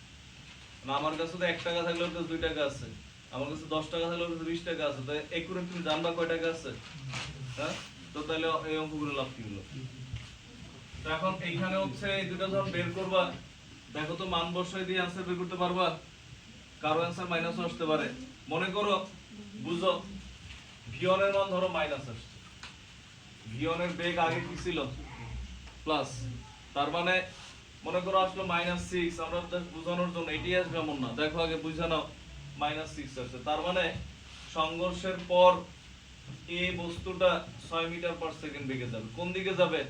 আমার কাছে তো 1 টাকা থাকলে ওর কাছে 2 টাকা আছে, আমার কাছে 10 টাকা থাকলে ওর কাছে 20 টাকা আছে। তাই একুরেট তুমি জানবা কয় টাকা আছে? হ্যাঁ, তো তাহলে এই অঙ্কগুলো লাভ কি হলো? তো এখন এইখানে হচ্ছে এই দুটো যখন বের করবা, দেখো তো মান বসাই দিয়ে आंसर বের করতে পারবা? কারো आंसर মাইনাস আসতে পারে। মনে করো, বুঝো, v1 এর মান ধরো মাইনাস আসছে, v1 এর বেগ আগে কি ছিল? প্লাস। তার মানে মনে করো আসলো -6, আমরা জাস্ট বোঝানোর জন্য এটাই আসবে এমন না। দেখো আগে বুঝে নাও, -6 আসছে। তার মানে সংঘর্ষের পর এই বস্তুটা 6 মিটার পার সেকেন্ড বেগে যাবে। কোন দিকে যাবে?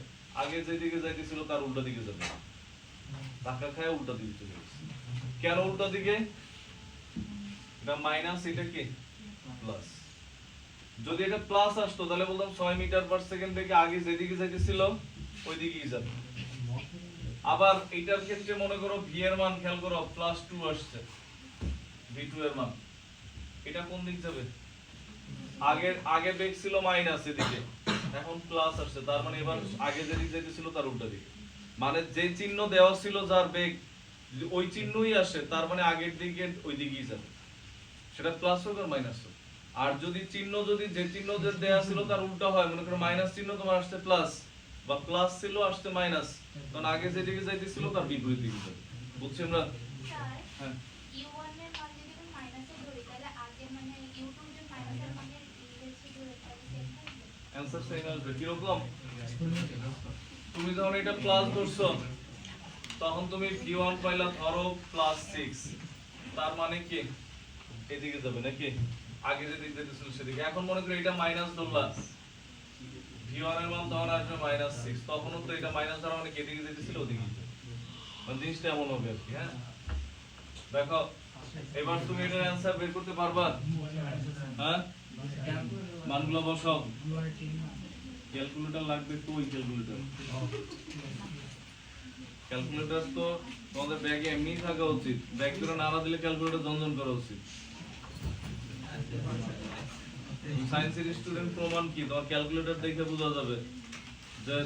আগে যে দিকে যাইতেছিল তার উল্টা দিকে যাবে। ধাক্কা খায় উল্টা দিকে চলে গেছে। কেন উল্টা দিকে? এটা মাইনাস, এটা কি প্লাস। যদি এটা প্লাস আসতো তাহলে বলতাম 6 মিটার পার সেকেন্ড বেগে আগে যে দিকে যাইতেছিল ওই দিকেই যাবে। আবার এইটার ক্ষেত্রে মনে করো v এর মান খেয়াল করো +2 আসছে, v2 এর মান, এটা কোন দিক যাবে? আগে বেগ ছিল মাইনাস এদিকে, এখন প্লাস আসছে। তার মানে এবার আগে যে দিক যাইতেছিল তার উল্টা দিকে। মানে যে চিহ্ন দেওয়া ছিল যার বেগ, যদি ওই চিহ্নই আসে তার মানে আগের দিকে ওই দিকেই যাবে, সেটা প্লাস হোক আর মাইনাস হোক। আর যদি চিহ্ন যদি যে চিহ্ন যে দেওয়া ছিল তার উল্টা হয়, মনে করো মাইনাস চিহ্ন তোমার আসছে প্লাস, বা প্লাস ছিল আসছে মাইনাস, তখন আগে যে দিকে যাইতেছিল তার বিপরীত দিকে যাবে। বুঝছি আমরা? হ্যাঁ, u1 এর মান যদি আমি মাইনাসে ধরি তাহলে আগে মানে u2 যে মাইনাসের মানে ইনভের্সে ধরে তাহলে সেম থাকবে। অ্যানসার সেম আসবে। কি রকম? তুমি যখন এটা প্লাস ধরছো তখন তুমি v1 পাইলা ধরো +6, তার মানে কি এদিকে যাবে নাকি? আগে যে দিক যেতেছিল সেদিকে। এখন মনে করো এটা মাইনাস ধরলা, v1 এর মান তখন আসবে -6, তখনও তো এটা মাইনাস ধরা মানে এদিকে যেতেছিল ওদিকে যাবে। মানে জিনিসটা এমন হবে আর কি। হ্যাঁ, দেখো এবার তুমি এটার অ্যানসার বের করতে পারবা? হ্যাঁ, মানগুলো বসাও। ক্যালকুলেটর লাগবে তো, ওই ক্যালকুলেটর তো তোমাদের ব্যাগে এমনিই থাকা উচিত, ব্যাগ করে না দিলে ক্যালকুলেটর ঝনঝন করা উচিত। সায়েন্সের স্টুডেন্ট প্রমাণ কি? তোমার ক্যালকুলেটর দেখে বোঝা যাবে যে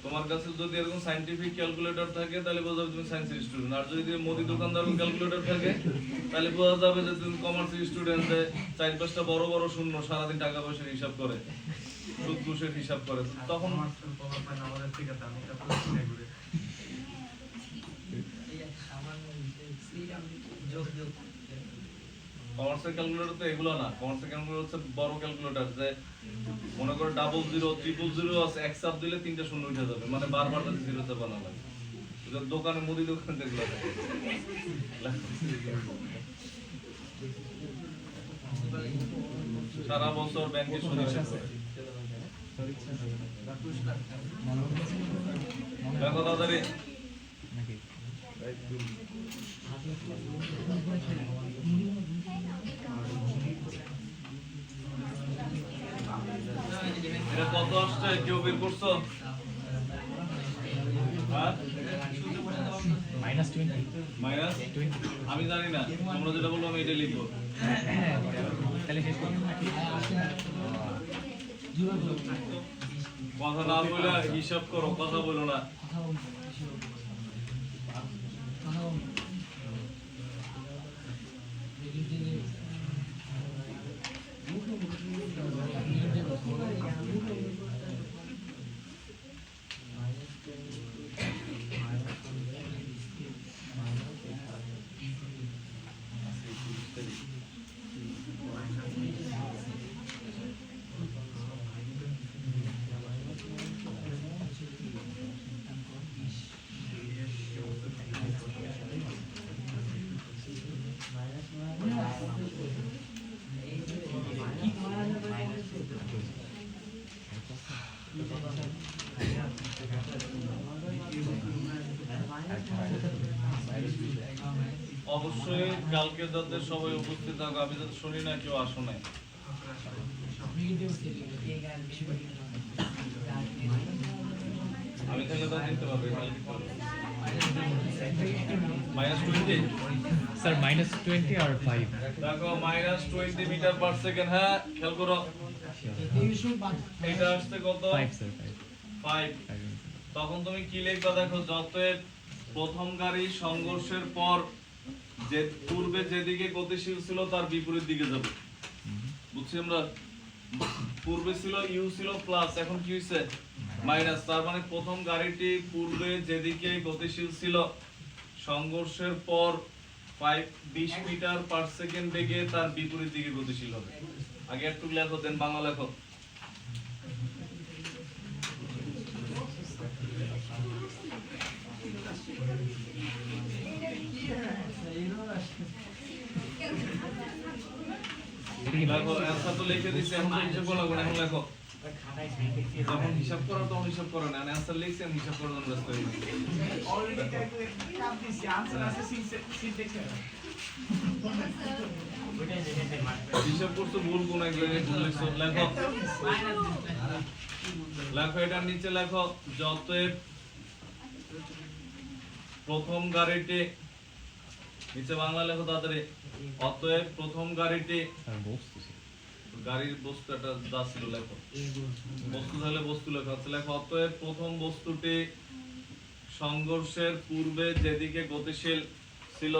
তোমার কাছে যদি এরকম সায়েন্টিফিক ক্যালকুলেটর থাকে তাহলে বোঝা যাবে তুমি সায়েন্সের স্টুডেন্ট, আর যদি মুদি দোকানদার ক্যালকুলেটর থাকে তাহলে বোঝা যাবে যে তুমি কমার্সের স্টুডেন্ট, যে 4-5টা বড় বড় শূন্য সারাদিন টাকা পয়সার হিসাব করে, সুদ ঘুষের হিসাব করে, তখন আমাদের থেকে দাম এটা প্রশ্ন করে কমার্সের ক্যালকুলেটর তো এগুলো না। কমার্সের ক্যালকুলেটর হচ্ছে বড় ক্যালকুলেটর, যে মনে করো 00, 000 আছে, এক চাপ দিলে 3টা শূন্য উঠে যাবে, মানে বারবার তাতে জিরো চাপ বানা লাগে। এটা দোকানে মুদি দোকানে দেখলো সারা বছর ব্যাংকে সুদ হিসাব করে। দেখো তাড়াতাড়ি এটা কত আসছে, কেউ বের করছো? হ্যাঁ? -20 মাইনাস আমি জানি না, তোমরা যেটা বলবো আমি এটা লিখবো। তাহলে শেষ করুন। কথা না বলে হিসাব করো, কথা বলো না। অবশ্যই কালকে যাদের সবাই উপস্থিত থাকো, আমি যাতে শুনি না কেউ আসো নাই। আমি থাকলে তো দিতে পারবে, -20 স্যার -20 আর 5 দেখো, -20 মিটার পার সেকেন্ড। হ্যাঁ, খেয়াল করো, এটা আসছে কত? 5 স্যার 5। 5 তখন তুমি কি লিখবা দেখো, যতএব প্রথম গাড়ি সংঘর্ষের পর যে পূর্বে যেদিকে গতিশীল ছিল তার বিপরীত দিকে যাবে। বুঝছি আমরা? পূর্বে ছিল ইউ ছিল প্লাস, এখন কি হইছে মাইনাস, তার মানে প্রথম গাড়িটি পূর্বে যেদিকে গতিশীল ছিল সংঘর্ষের পর 20 মিটার পার সেকেন্ড বেগে তার বিপরীত দিকে গতিশীল হবে। আগে একটু লেখো, দেন বাংলা লেখো। লেখো, অ্যানসার তো লিখে দিছি, এখন তো হিসাব করা লাগবে না, এখন লেখো। যখন হিসাব করার তখন হিসাব করো না, অ্যানসার লিখছি, আমি হিসাব করার জন্য ব্যস্ত হই না। অলরেডি ক্যালকুলেট কাপ দিছি, আনসার আছে সিনট্যাক্স এর। হিসাব করছো ভুল কোন এক জায়গায় ভুল লিখছো, লেখো। লেখো, এটার নিচে লেখো, যতএব প্রথম গাড়িটি, নিচে বাংলা লেখো তাড়াতাড়ি। অতএব প্রথম গাড়িটি, স্যার বস্তু গাড়ির বস্তু একটা যা ছিল লেখো, বস্তু তাহলে বস্তু লেখো। আচ্ছা লেখো, অতএব প্রথম বস্তুটি সংঘর্ষের পূর্বে যেদিকে গতিশীল ছিল,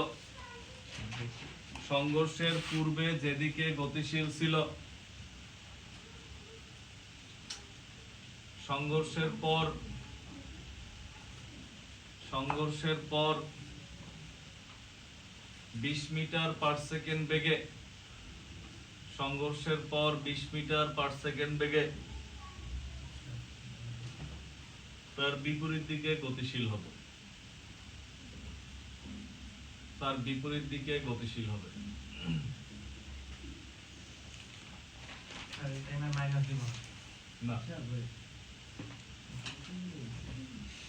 সংঘর্ষের পূর্বে যেদিকে গতিশীল ছিল, সংঘর্ষের পর 20 মিটার পার সেকেন্ড বেগে, সংঘর্ষের পর 20 মিটার পার সেকেন্ড বেগে তার বিপরীত দিকে গতিশীল হবে, তার বিপরীত দিকে গতিশীল হবে। আর এটা না মাইনাস দিব না,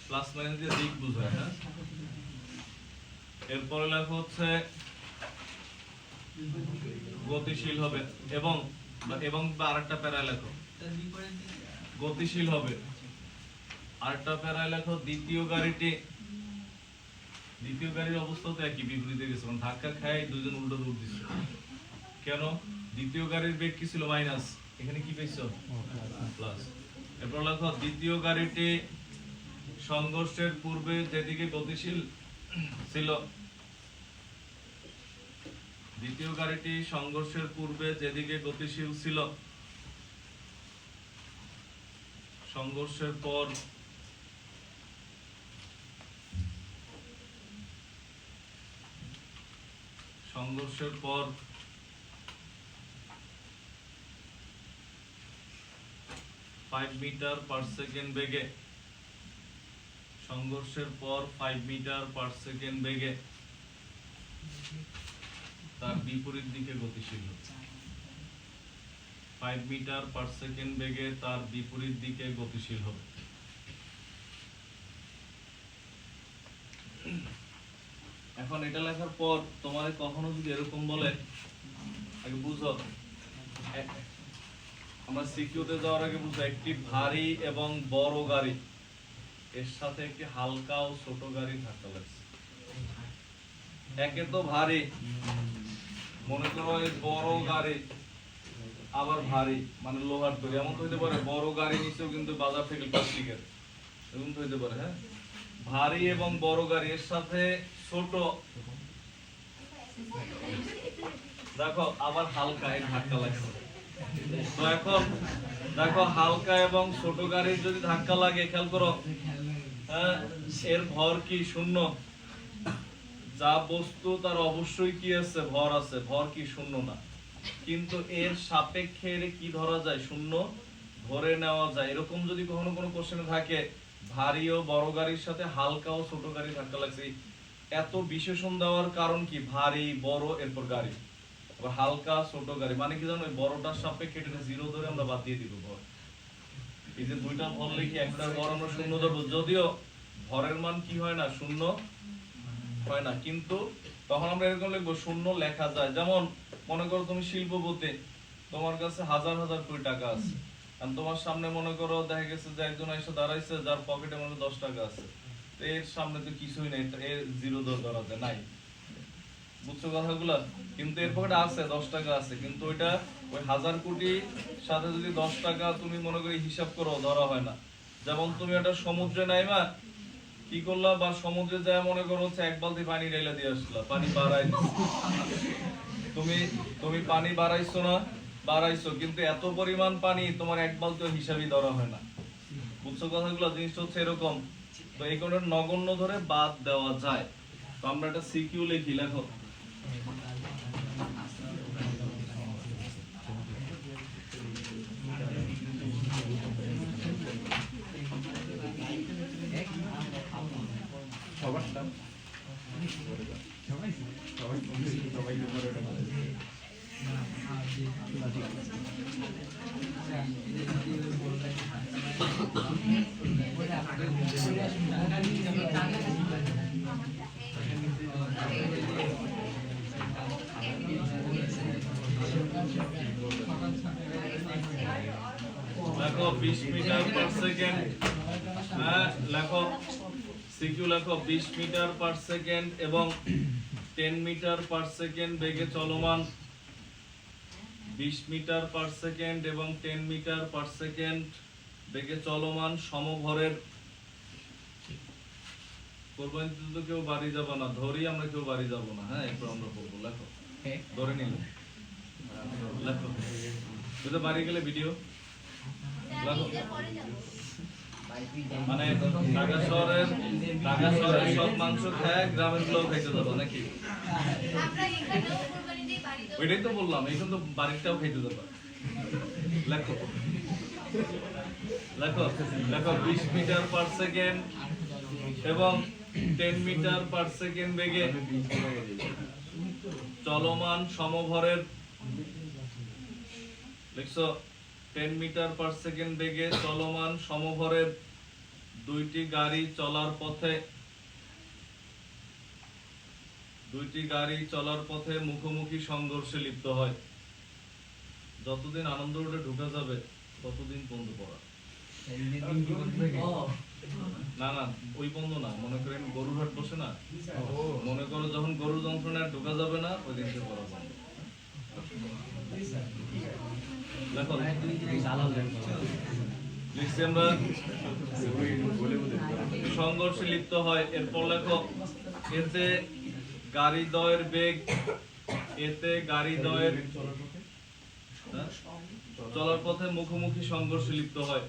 প্লাস মাইনাস দিয়ে দিক বোঝায়। হ্যাঁ, এরপরে লেখা হচ্ছে গতিশীল হবে, এবং আরেকটা প্যারা লেখো, গতিশীল হবে। আরেকটা প্যারা লেখো, দ্বিতীয় গাড়ির অবস্থা তো একই, বিপরীতে গেছে, কারণ ধাক্কা খায় দুইজন উল্টো দৌড় দিচ্ছে। কেন? দ্বিতীয় গাড়ির বেগ কি ছিল মাইনাস, এখানে কি পেয়েছো প্লাস। এরপর লেখো দ্বিতীয় গাড়িটি সংঘর্ষের পূর্বে যেদিকে গতিশীল ছিল, দ্বিতীয় গাড়িটি সংঘর্ষের পূর্বে যেদিকে গতিশীল ছিল, সংঘর্ষের পর সংঘর্ষের পর 5 মিটার পার সেকেন্ড বেগে, সংঘর্ষের পর 5 মিটার পার সেকেন্ড বেগে তার বিপরীত দিকে গতিশীল হচ্ছে। 5 মিটার পার সেকেন্ড বেগে তার বিপরীত দিকে গতিশীল হবে। এখন এটা লেখার পর তোমাদের কখনো যদি এরকম বলে, আগে বুঝো, আমরা সিকিউতে যাওয়ার আগে বুঝো, একটি ভারী এবং বড় গাড়ি এর সাথে একটি হালকা ও ছোট গাড়ি ধাক্কা লাগছে। একে তো ভারী, মনে করো এই বড় গাড়ি আবার ভারী, মানে লোহার তৈরি, এমন তো হইতে পারে বড় গাড়ি নিচেও কিন্তু বাজার থেকে প্লাস্টিকের, এরকম তো হইতে পারে। হ্যাঁ, ভারী এবং বড় গাড়ি এর সাথে ছোট, দেখো আবার হালকা এর ধাক্কা লাগছে। তো এখন দেখো হালকা এবং ছোট গাড়ির যদি ধাক্কা লাগে, খেয়াল করো, হ্যাঁ, এর ভর কি শূন্য? যা বস্তু তার অবশ্যই কি আছে, ভর আছে, ভর কি শূন্য না, কিন্তু এর সাপেক্ষে এর কি ধরা যায়, শূন্য ধরে নেওয়া যায়। এরকম যদি কখনো কোনো কোশ্চেনে থাকে ভারী ও বড় গাড়ির সাথে হালকা ও ছোট গাড়ি ধাক্কা লাগছে, এত বিশেষণ দেওয়ার কারণ কি? ভারী, বড়, এরপর গাড়ি, আবার হালকা, ছোট গাড়ি, মানে কি জানো, বড়টার সাপেক্ষে এটা 0 ধরে আমরা বাদ দিয়ে দিব ভর। এই যে দুইটা ভর লিখি, একটার ভর আমরা শূন্য ধরবো, যদিও ভরের মান কি হয় না, শূন্য হয় না, কিন্তু তখন আমরা এরকম লিখবো, শূন্য লেখা যায়। যেমন মনে করো তুমি শিল্পপতি, তোমার কাছে হাজার হাজার কোটি টাকা আছে, আর তোমার সামনে মনে করো দেখা গেছে যে একজন এসে দাঁড়াইছে যার পকেটে মনে 10 টাকা আছে, তো এর সামনে তো কিছুই নেই, এর 0 ধরা যায় নাই, বুঝছো কথাগুলো? কিন্তু এর পকেটে আছে 10 টাকা আছে, কিন্তু ওইটা ওই হাজার কোটি সাথে যদি 10 টাকা তুমি মনে করি হিসাব করো, ধরা হয় না। যেমন তুমি একটা সমুদ্রে নাইমা কি করলা, বা সমুদ্রে যায় মনে করো হচ্ছে 1 বালতি পানি ঢেলে দিয়ে আসলা, পানি বাড়াই তুমি পানি বাড়াইছো না, বাড়াইছো, কিন্তু এত পরিমাণ পানি তোমার 1 বালতি হিসাবই ধরা হয় না, বুঝছো কথাগুলো? জিনিসটা হচ্ছে এরকম। তো এই কোণের নগণ্য ধরে বাদ দেওয়া যায়। তো আমরা একটা সিকিউ লিখি, লেখো লেখো 20 মিটার পার সেকেন্ড, হ্যাঁ লেখো সিকিউ লেখো 20 মিটার পার সেকেন্ড এবং 10 মিটার পার সেকেন্ড বেগে চলমান, 20 মিটার পার সেকেন্ড এবং 10 মিটার পার সেকেন্ড বেগে চলমান সমভরের, কোরবানি তো কেউ বাড়ি যাবো না, ধরি আমরা কেউ বাড়ি যাবো না, হ্যাঁ এরপর আমরা বলবো, লেখো ধরে নিল, লেখো বুঝতে বাড়ি গেলে ভিডিও লেখো, মানে ঢাকা শহরের সব মাংস খায়, গ্রামের গুলো খাইতে যাবো নাকি? ওইটাই তো বললাম, এখন তো বাড়িটাও খাইতে যাবো। লেখো লেখো লেখো 20 মিটার পার সেকেন্ড এবং 10 মিটার পার সেকেন্ড বেগে চলমান সমভরের, লিখছো 10 মিটার পার সেকেন্ড বেগে চলমান সমভরের দুইটি গাড়ি চলার পথে মুখোমুখি সংঘর্ষে লিপ্ত হয়। যতদিন আনন্দ রোডে ঢুকা যাবে ততদিন বন্ধ পড়া, না না ওই বন্ধ না, মনে করেন গরুর হাট বসে না, মনে করো যখন গরুর যন্ত্রণায় ঢুকা যাবে না ওই দিন থেকে পড়া বন্ধ। লেখো লিখছি আমরা সংঘর্ষে লিপ্ত হয়। এরপর লেখো এতে গাড়িদ্বয়ের বেগ, এতে গাড়িদ্বয়ের চলার পথে মুখোমুখি সংঘর্ষে লিপ্ত হয়।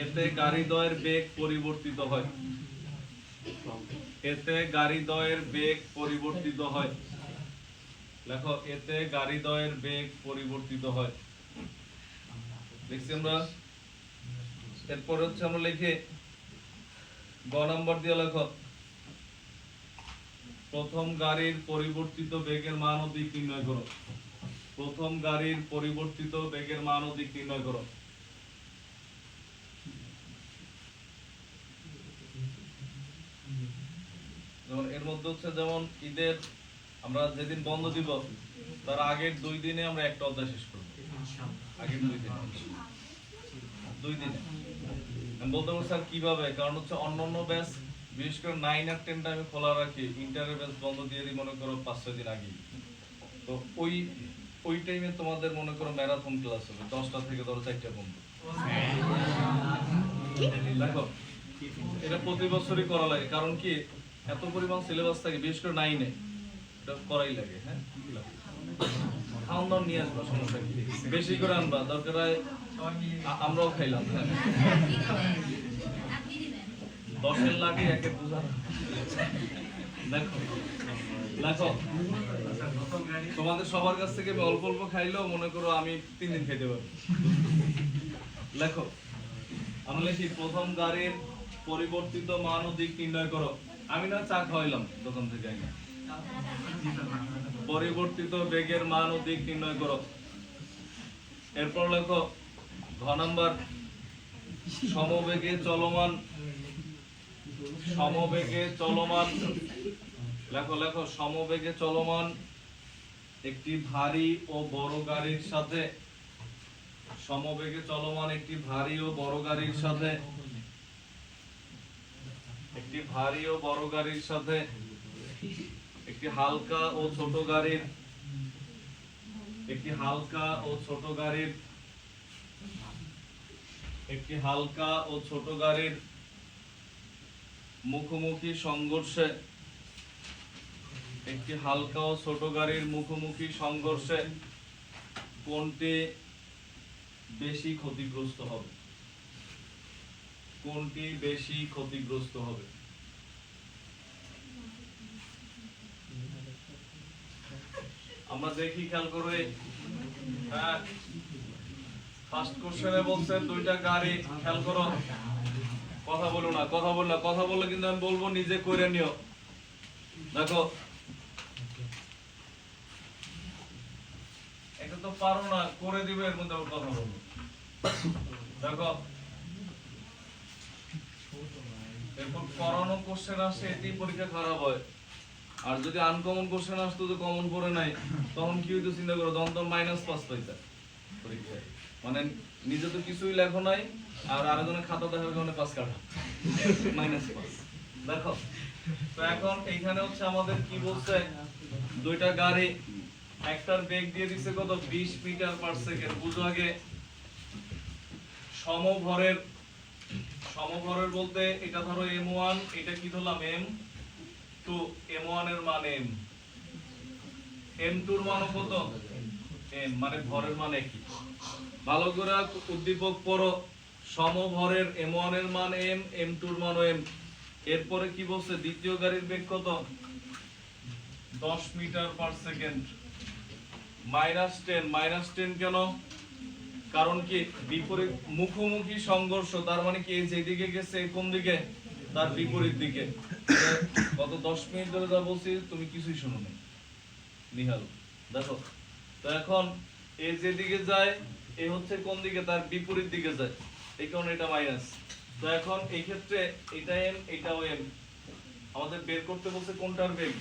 এতে গাড়িদ্বয়ের বেগ পরিবর্তিত হয়। এতে গাড়িদ্বয়ের বেগ পরিবর্তিত হয়। লেখো এতে গাড়িদ্বয়ের বেগ পরিবর্তিত হয়। দেখছি আমরা। এরপর হচ্ছে আমরা লিখে গ নাম্বার দিয়ে লেখো প্রথম গাড়ির পরিবর্তিত বেগের মান ও দিক নির্ণয় করো। প্রথম গাড়ির পরিবর্তিত বেগের মান ও দিক নির্ণয় করো। যেমন এর মধ্যে হচ্ছে যেমন ঈদের আমরা যেদিন বন্ধ দিব তার আগের 2 দিনে আমরা একটা অধ্যায় শেষ করব। আগের 2 দিনে আমি বলতে পারছি স্যার কিভাবে, কারণ হচ্ছে অন্যান্য ব্যাচ বিশেষ করে 9 আর 10টা আমি খোলা রাখি, ইন্টারের ব্যাচ বন্ধ দিয়ে দিই মনে করো 5-6 দিন আগে। তো ওই টাইমে তোমাদের মনে করো ম্যারাথন ক্লাস হবে 10টা থেকে ধরো 4টা পর্যন্ত। দেখো এটা প্রতি বছরই করা লাগে, কারণ কি এত পরিমাণ সিলেবাস থাকে বিশেষ করে 9-এ এটা করাই লাগে। হ্যাঁ খাওয়ান দাওয়ান নিয়ে আসবা, সমস্যা কি, বেশি করে আনবা, দরকার হয় আমরাও খাইলাম। হ্যাঁ 10-এর লাগে একে বুঝা। দেখো লেখো তোমাদের সবার কাছ থেকে আমি অল্প অল্প খাইলেও মনে করো আমি 3 দিন খেতে পারবো। লেখো আমরা লিখি প্রথম গাড়ির পরিবর্তিত মান ও দিক নির্ণয় করো। আমি না চা খাওয়াইলাম দোকান থেকে আইনা। পরিবর্তিত বেগের মান ও দিক নির্ণয় করো। এরপর লেখো ঘ নাম্বার সমবেগে চলমান লেখো লেখো সমবেগে চলমান একটি ভারী ও বড় গাড়ির সাথে, সমবেগে চলমান একটি ভারী ও বড় গাড়ির সাথে, একটি ভারী ও বড় গাড়ির সাথে একটি হালকা ও ছোট গাড়ির, একটি হালকা ও ছোট গাড়ির, একটি হালকা ও ছোট গাড়ির মুখোমুখি সংঘর্ষে, একটি হালকা ও ছোট গাড়ির মুখোমুখি সংঘর্ষে কোনটি বেশি ক্ষতিগ্রস্ত হবে? কোনটি বেশি ক্ষতিগ্রস্ত হবে? আমরা দেখি, খেয়াল করে। হ্যাঁ ফার্স্ট কোশ্চেনে বলছে 2টা গাড়ি, খেয়াল করো। কথা বলো না, কথা বললে কিন্তু আমি বলবো নিজে করে নিও। দেখো এটা তো পারো না, করে দিবে, এর মধ্যে আবার কথা বলবো। দেখো এরপর করানো কোশ্চেন আসে, এতেই পরীক্ষা খারাপ হয়। আর যদি আনকমন কোশ্চেন আসতো তো কমন পড়ে নাই, তখন কি হইতো চিন্তা করো, তখন তো -5 পাইতা পরীক্ষায়। মানে নিজে তো কিছুই লেখো নাই, আর আরেকজনের খাতা দেখার কারণে 5 কাটা, -5। দেখো তো এখন এইখানে হচ্ছে আমাদের কি বলছে, 2টা গাড়ি, একটার বেগ দিয়ে দিছে কত 20 মিটার পার সেকেন্ড। বুঝো আগে সমভরের বলতে এটা ধরো m1, এটা কি ধরলাম m2, m1 এর মান m, m2 এর মান কত m, মানে ভরের মান একই। ভালো করে উদ্দীপক পড়ো, সমভরের m1 এর মান m, m2 এর মান m। এরপরে কি বলছে, দ্বিতীয় গাড়ির বেগ কত 10 মিটার পার সেকেন্ড। -10 কেন? কারণ কি বিপরীত মুখোমুখি সংঘর্ষ, তার মানে কি যেদিকে গেছে কোন দিকে, তার বিপরীত দিকে। গত 10 মিনিট ধরে যা বলছি তুমি কিছুই শোনো না নিহাল। দেখো তো এখন এ যেদিকে যায় এ হচ্ছে কোন দিকে, তার বিপরীত দিকে যায়, এই কারণে এটা মাইনাস। তো এখন এই ক্ষেত্রে এটা m, এটাও m। আমাদের বের করতে বলছে কোনটার বেগ,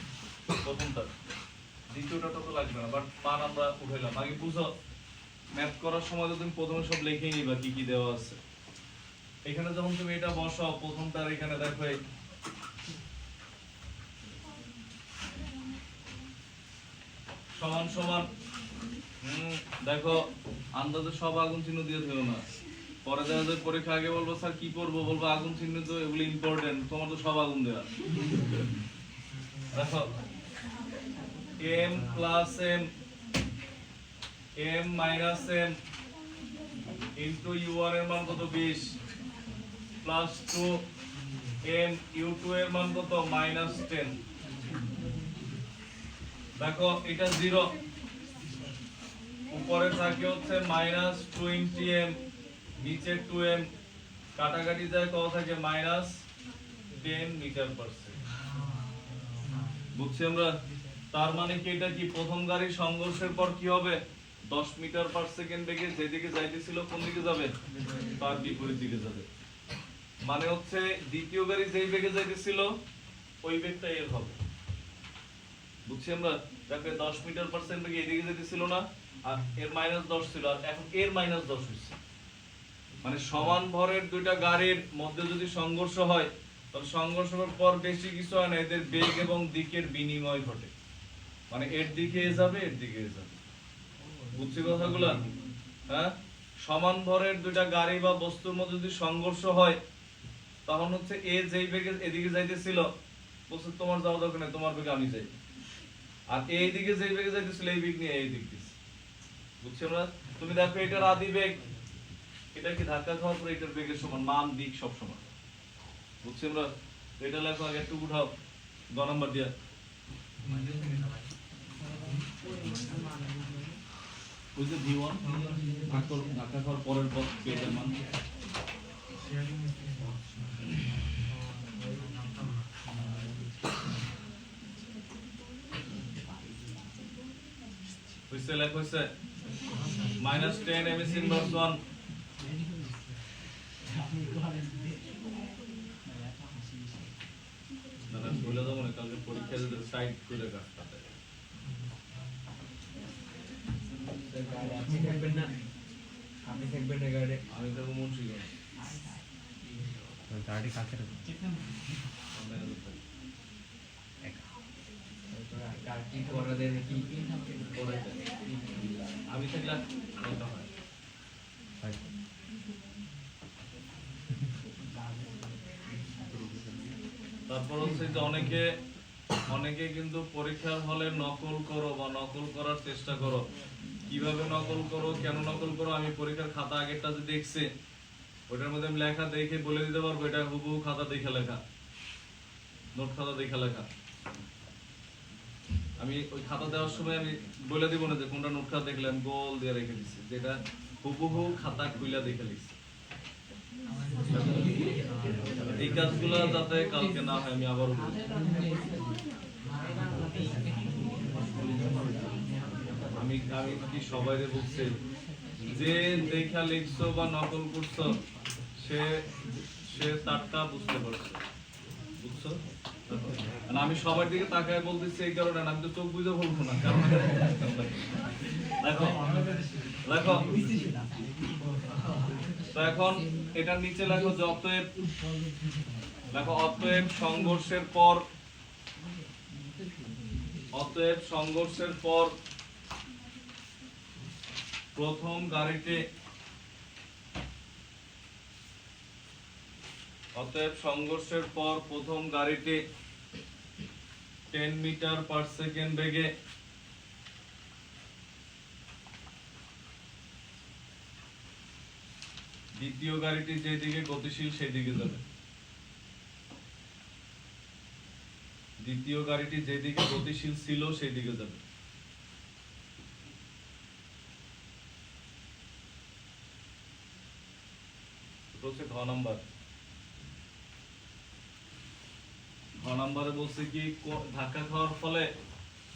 প্রথমটার, দ্বিতীয়টা তো লাগবে না, বাট মান আমরা উঠাইলাম। আগে বুঝো ম্যাথ করার সময় তো তুমি প্রথমে সব লিখেই নিবা কি কি দেওয়া আছে। এখানে যখন তুমি এটা বসাও, প্রথমটার এখানে দেখো সমান সমান, দেখো আন্দাজে সব আগুন চিহ্ন দিয়ে দিও না, পরে দেখা যায় পরীক্ষা আগে বলবো স্যার কি করবো, বলবো আগুন চিহ্নিত, এগুলো ইম্পর্টেন্ট, তোমার তো সব আগুন দেওয়া। দেখো m plus m m minus m into u1 এর মান কত 20 প্লাস 2 m u2 এর মান কত মাইনাস 10। দেখো এটা 0, উপরে থাকে হচ্ছে মাইনাস 20m, নিচে 2m, কাটাকাটি যায় কত থাকে মাইনাস 10 মিটার পার সেকেন্ড। বুঝছি আমরা? তার মানে কি এটা কি প্রথম গাড়ির সংঘর্ষের পর কি হবে 10 মিটার পার সেকেন্ড বেগে যেদিকে যাইতেছিল কোন দিকে যাবে, তার বিপরীত দিকে যাবে। মানে হচ্ছে দ্বিতীয় গাড়ি যেই বেগে যাইতেছিল ওই বেগটা এর হবে। বুঝছি আমরা? দেখো 10 মিটার পার সেকেন্ড বেগে এদিকে যাইতেছিল না, আর এর -10 ছিল, আর এখন এর -10 হইছে। মানে সমান ভরের দুইটা গাড়ির মধ্যে যদি সংঘর্ষ হয় তাহলে সংঘর্ষের পর বেশি কিছু হয় না, এদের বেগ এবং দিকের বিনিময় ঘটে। মানে এর দিকে এ যাবে, এর দিকে এ যাবে। বুঝছি কথাগুলো? হ্যাঁ, সমান ভরের দুইটা গাড়ি বা বস্তুর মধ্যে যদি সংঘর্ষ হয় তখন হচ্ছে এ যেই বেগে এদিকে যাইতেছিল বলছে তোমার যাওয়া দরকার নেই, তোমার বেগে আমি যাই, আর এই দিকে যেই বেগে যাইতেছিল এই বেগ নিয়ে এই দিক দিচ্ছে। বুঝছি আমরা? তুমি দেখো এটার আদি বেগ, এটা কি ধাক্কা খাওয়ার পরে এটার বেগের সমান, মান দিক সব সমান। বুঝছি আমরা? এটা লেখো আগে একটু উঠাও 2 নাম্বার দিয়া। ওই যে v1 ধাক্কা খাওয়ার পরের পথ বেগের মান। হইছে লেখ হইছে -10 ms ইনভার্স 1। না বলে দাও না, কালকে পরীক্ষা দিতে সাইড করে কাটতে হবে। আপনি থাকবেন না, আপনি থাকবেন না গাড়ি, আমি তো মুন্সিগঞ্জ। গাড়ি কাছে রাখো। গাড়ি করা দেয় নাকি করে দেয়। আমি থাকলে এটা হয়। তারপর হচ্ছে যে অনেকে কিন্তু পরীক্ষার হলে নকল করো বা নকল করার চেষ্টা করো। কিভাবে নকল করো, কেন নকল করো, আমি পরীক্ষার খাতা আগেরটা যে দেখছি ওটার মধ্যে আমি লেখা দেখে বলে দিতে পারবো এটা হুবহু খাতা দেখে লেখা, নোট খাতা দেখে লেখা। আমি ওই খাতা দেওয়ার সময় আমি বলে দিব না যে কোনটা নোট খাতা দেখলে, আমি গোল দিয়ে রেখে দিচ্ছি যেটা হুবহু খাতা খুইলা দেখে লিখছি। এই কাজগুলো যাতে কালকে না হয় আমি আবারও বলছি। আমি কি সবাইরে বলছি যে দেখা লিখছো বা নকল করছো সে তারটা বুঝতে পারছে, বুঝছো? আমি সবার দিকে তাকায় বলতেছি এই কারণে, আমি তো চোখ বুঝে বলবো না, কারণ দেখো দেখো তো এখন এটার নিচে লেখো যে অতএব, দেখো অতএব সংঘর্ষের পর প্রথম গাড়িতে অতএব সংঘর্ষের পর প্রথম গাড়িতে 10 মিটার পার সেকেন্ড বেগে দ্বিতীয় গাড়িটি যেদিকে গতিশীল সেই দিকে যাবে। দ্বিতীয় গাড়িটি যেদিকে গতিশীল ছিল সেই দিকে যাবে। হচ্ছে ঘ নাম্বারে বলছে কি ধাক্কা খাওয়ার ফলে,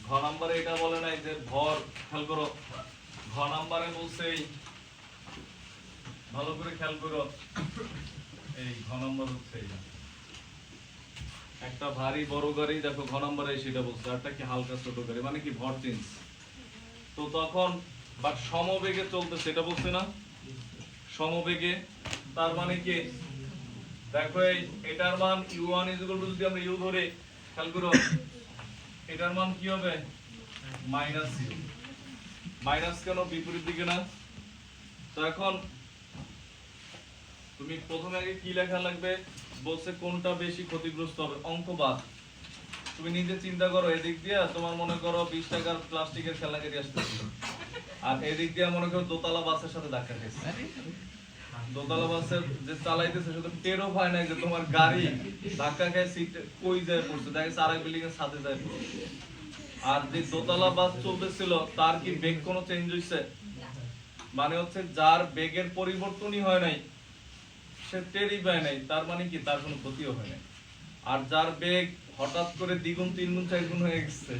ঘ নাম্বারে এটা বলে নাই যে ভর, খেয়াল করো ঘ নাম্বারে বলছে ভালো করে খেয়াল করো, এই ঘ নাম্বার হচ্ছে একটা ভারী বড় গাড়ি, দেখো ঘ নাম্বারে সেটা বলছে, একটা কি হালকা ছোট গাড়ি, মানে কি ভর চেঞ্জ। তো তখন বা সমবেগে চলতে সেটা বলছে না, সমবেগে, তার মানে কি দেখো এটার মান u1 যদি আমরা u ধরে খেয়াল করো, এটার মান কি হবে মাইনাস u, মাইনাস কেন বিপরীত দিকে না। তো এখন তুমি প্রথমে আগে কি লেখা লাগবে বলছে কোনটা বেশি ক্ষতিগ্রস্ত হবে অঙ্ক বাদ তুমি নিজে চিন্তা করো এদিক দিয়ে তোমার মনে করো 20 টাকার প্লাস্টিকের খেলনা কেটে আসতেছিল আর এদিক দিয়ে মনে করো দোতলা বাসের সাথে ধাক্কা খেয়েছে দোতলা বাসের যে চালাইতেছে শুধু টেরও পায় না যে তোমার গাড়ি ধাক্কা খেয়ে সিট কই যায় পড়ছে দেখে আরেক বিল্ডিং এর সাথে যায় পড়ছে আর যে দোতলা বাস চলতেছিল তার কি বেগ কোনো চেঞ্জ হইছে মানে হচ্ছে যার বেগের পরিবর্তনই হয় নাই সে টেরই পায় নাই তার মানে কি তার কোনো ক্ষতিও হয় নাই আর যার বেগ হঠাৎ করে দ্বিগুণ তিনগুণ চারগুণ হয়ে গেছে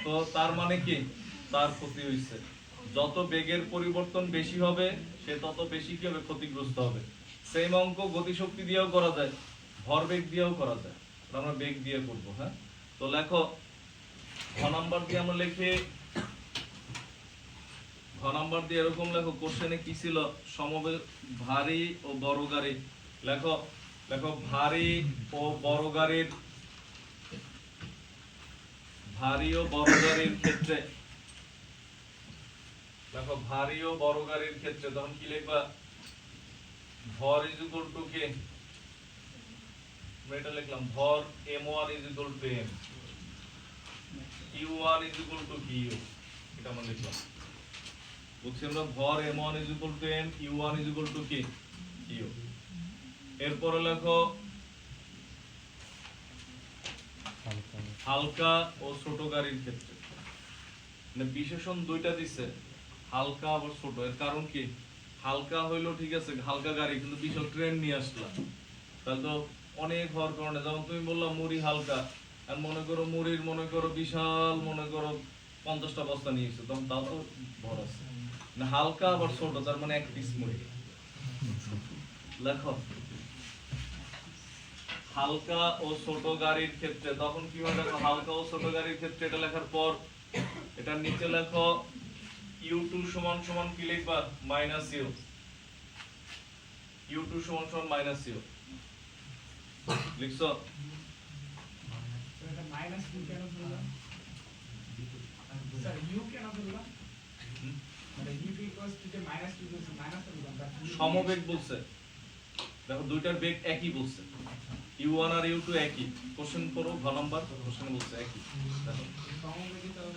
তো তার মানে কি তার ক্ষতি হইছে যত বেগের পরিবর্তন বেশি হবে সে তত বেশি কি হবে ক্ষতিগ্রস্ত হবে সেম অঙ্ক গতিশক্তি দিয়েও করা যায় ভরবেগ দিয়েও করা যায় আমরা বেগ দিয়ে করব হ্যাঁ তো লেখো ঘ নাম্বার দিয়ে আমরা লিখি ঘ নাম্বার দিয়ে এরকম লেখো কোশ্চেনে কি ছিল সমবেগ ভারী ও বড় গাড়ি লেখো লেখো ভারী ও বড় গাড়ির ক্ষেত্রে দেখো ভারী ও বড় গাড়ির ক্ষেত্রে তখন কি লিখবা ভর ইজ ইকুয়াল টু কি আমরা এটা লিখলাম ভর m1 is equal to m q1 is equal to q এটা আমরা লিখলাম বুঝছি আমরা ভর m1 is equal to m q1 is equal to কি q এরপর লেখো হালকা ও ছোট গাড়ির ক্ষেত্রে মানে বিশেষণ দুইটা দিছে হালকা আবার ছোট এর কারণ কি হালকা হইলো ঠিক আছে হালকা গাড়ি কিন্তু বিশাল ট্রেন নিয়ে আসলাম তাহলে তো অনেক হওয়ার কারণে যেমন তুমি বললা মুড়ি হালকা আর মনে করো মুড়ির মনে করো বিশাল মনে করো 50টা বস্তা নিয়ে এসেছো তখন তাও তো ভর আছে না হালকা আবার ছোট তার মানে এক পিস মুড়ি লেখো হালকা ও ছোট গাড়ির ক্ষেত্রে তখন কি হয় দেখো হালকা ও ছোট গাড়ির ক্ষেত্রে এটা লেখার পর এটার নিচে লেখো u2 সমান সমান কি লিখবা মাইনাস u u2 সমান সমান মাইনাস u লিখছো এটা মাইনাস u কেন বললাম স্যার u কেন বললাম মানে u ইকুয়ালস টু যে মাইনাস 2 বলছে মাইনাস বললাম সমবেগ বলছে দেখো দুইটার বেগ একই বলছে u1 আর u2 একই কোশ্চেন করো ঘ নাম্বার কোশ্চেন বলছে একই দেখো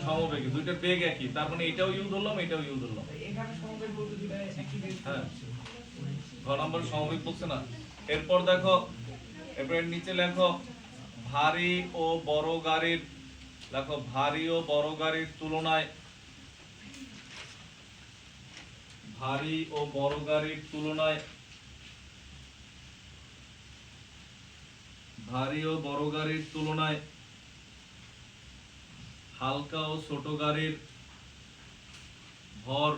সমবেগে দুইটার বেগ একই তার মানে এটাও u ধরলাম এটাও u ধরলাম এখানে সমবেগ বলতে দুইটা একই বেগ হ্যাঁ ঘ নাম্বার সমবেগ বলছে না এরপর দেখো এরপর নিচে লেখো ভারী ও বড় গাড়ির লেখো ভারী ও বড় গাড়ির তুলনায় ভারী ও বড় গাড়ির তুলনায় ভারী ও বড় গাড়ির তুলনায় হালকা ও ছোট গাড়ির ভর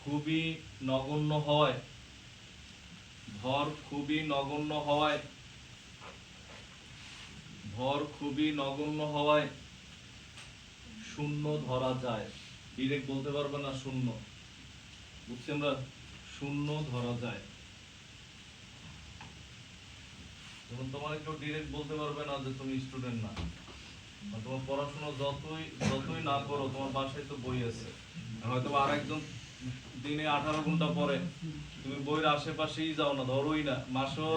খুবই নগণ্য হওয়ায় ভর খুবই নগণ্য হওয়ায় শূন্য ধরা যায় ডিরেক্ট বলতে পারবে না শূন্য বুঝছি আমরা শূন্য ধরা যায় যেমন তোমার কেউ ডিরেক্ট বলতে পারবে না যে তুমি স্টুডেন্ট না তোমার পড়াশোনা যতই না করো তোমার বাসায় তো বই আছে হয়তো আরেকজন দিনে 18 ঘন্টা পড়ে তুমি বইয়ের আশেপাশেই যাও না ধরোই না মাসও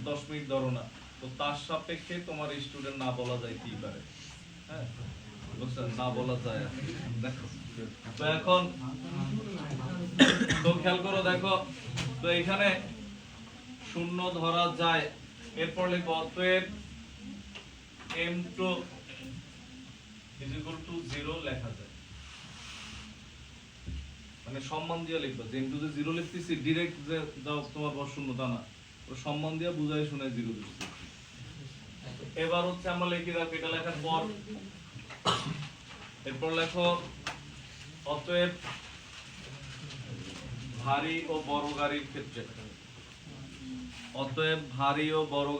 10 মিনিট ধরো না তো তার সাপেক্ষে তোমার স্টুডেন্ট না বলা যায় কি পারে হ্যাঁ বুঝছেন না বলা যায় দেখো তো এখন তো খেয়াল করো দেখো তো এখানে শূন্য ধরা যায় এরপর লিখো অতএব m2 0 লেখা যায় মানে সম্মান দিয়ে লিখবা যে m2 যে 0 লিখতেছি ডাইরেক্ট যে দাও তোমার বড় শূন্য তা না ও সম্মান দিয়ে বুঝাই শুনে 0 দিচ্ছি এবার হচ্ছে আমরা লিখি রাখি এটা লেখার পর এরপর লেখো অতএব ভারী ও বড়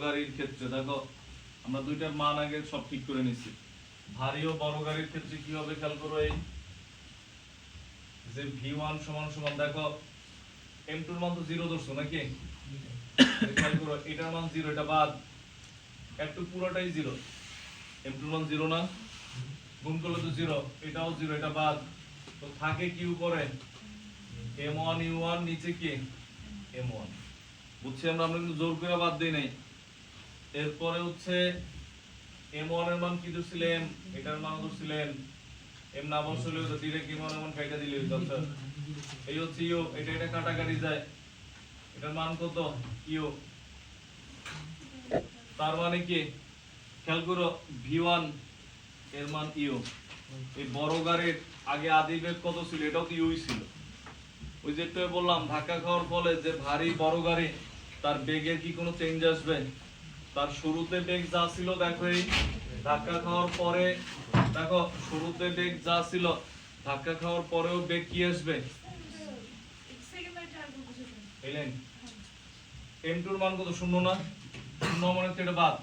গাড়ির ক্ষেত্রে দেখো আমরা দুইটার মান আগে সব ঠিক করে নিছি ভারী ও বড় গাড়ির ক্ষেত্রে কি হবে খেয়াল করো এই যে v1 সমান সমান দেখো m2 এর মান তো 0 ধরছো নাকি খেয়াল করো এটার মান 0 এটা বাদ m2 পুরোটাই 0 m2 এর মান 0 না গুণ করলে তো 0 এটাও 0 এটা বাদ তো থাকে কি উপরে m1 u1 নিচে কি m1 বুঝছি আমরা কিন্তু জোর করে বাদ দেই নাই এরপরে হচ্ছে m1 এর মান কি ধরছিলেন এটার মান ধরছিলেন m না বসলে তো ডাইরেক্ট m1 এর মান কাটা দিলে হইতো আচ্ছা এই হচ্ছে ইউ এটা কাটাকাটি যায় এটার মান কত ইউ তার মানে কি খেয়াল করো v1 এর মান ইউ এই বড় গাড়ির আগে আদি বেগ কত ছিল এটাও তো ইউই ছিল ওই যে একটু বললাম ধাক্কা খাওয়ার ফলে যে ভারী বড় গাড়ি তার বেগের কি কোনো চেঞ্জ আসবে তার শুরুতে বেগ যা ছিল দেখো এই ধাক্কা খাওয়ার পরে দেখো শুরুতে বেগ যা ছিল ধাক্কা খাওয়ার পরেও বেগ কি আসবে এলেন m2 এর মান কত শূন্য না শূন্য মানে তো এটা বাদ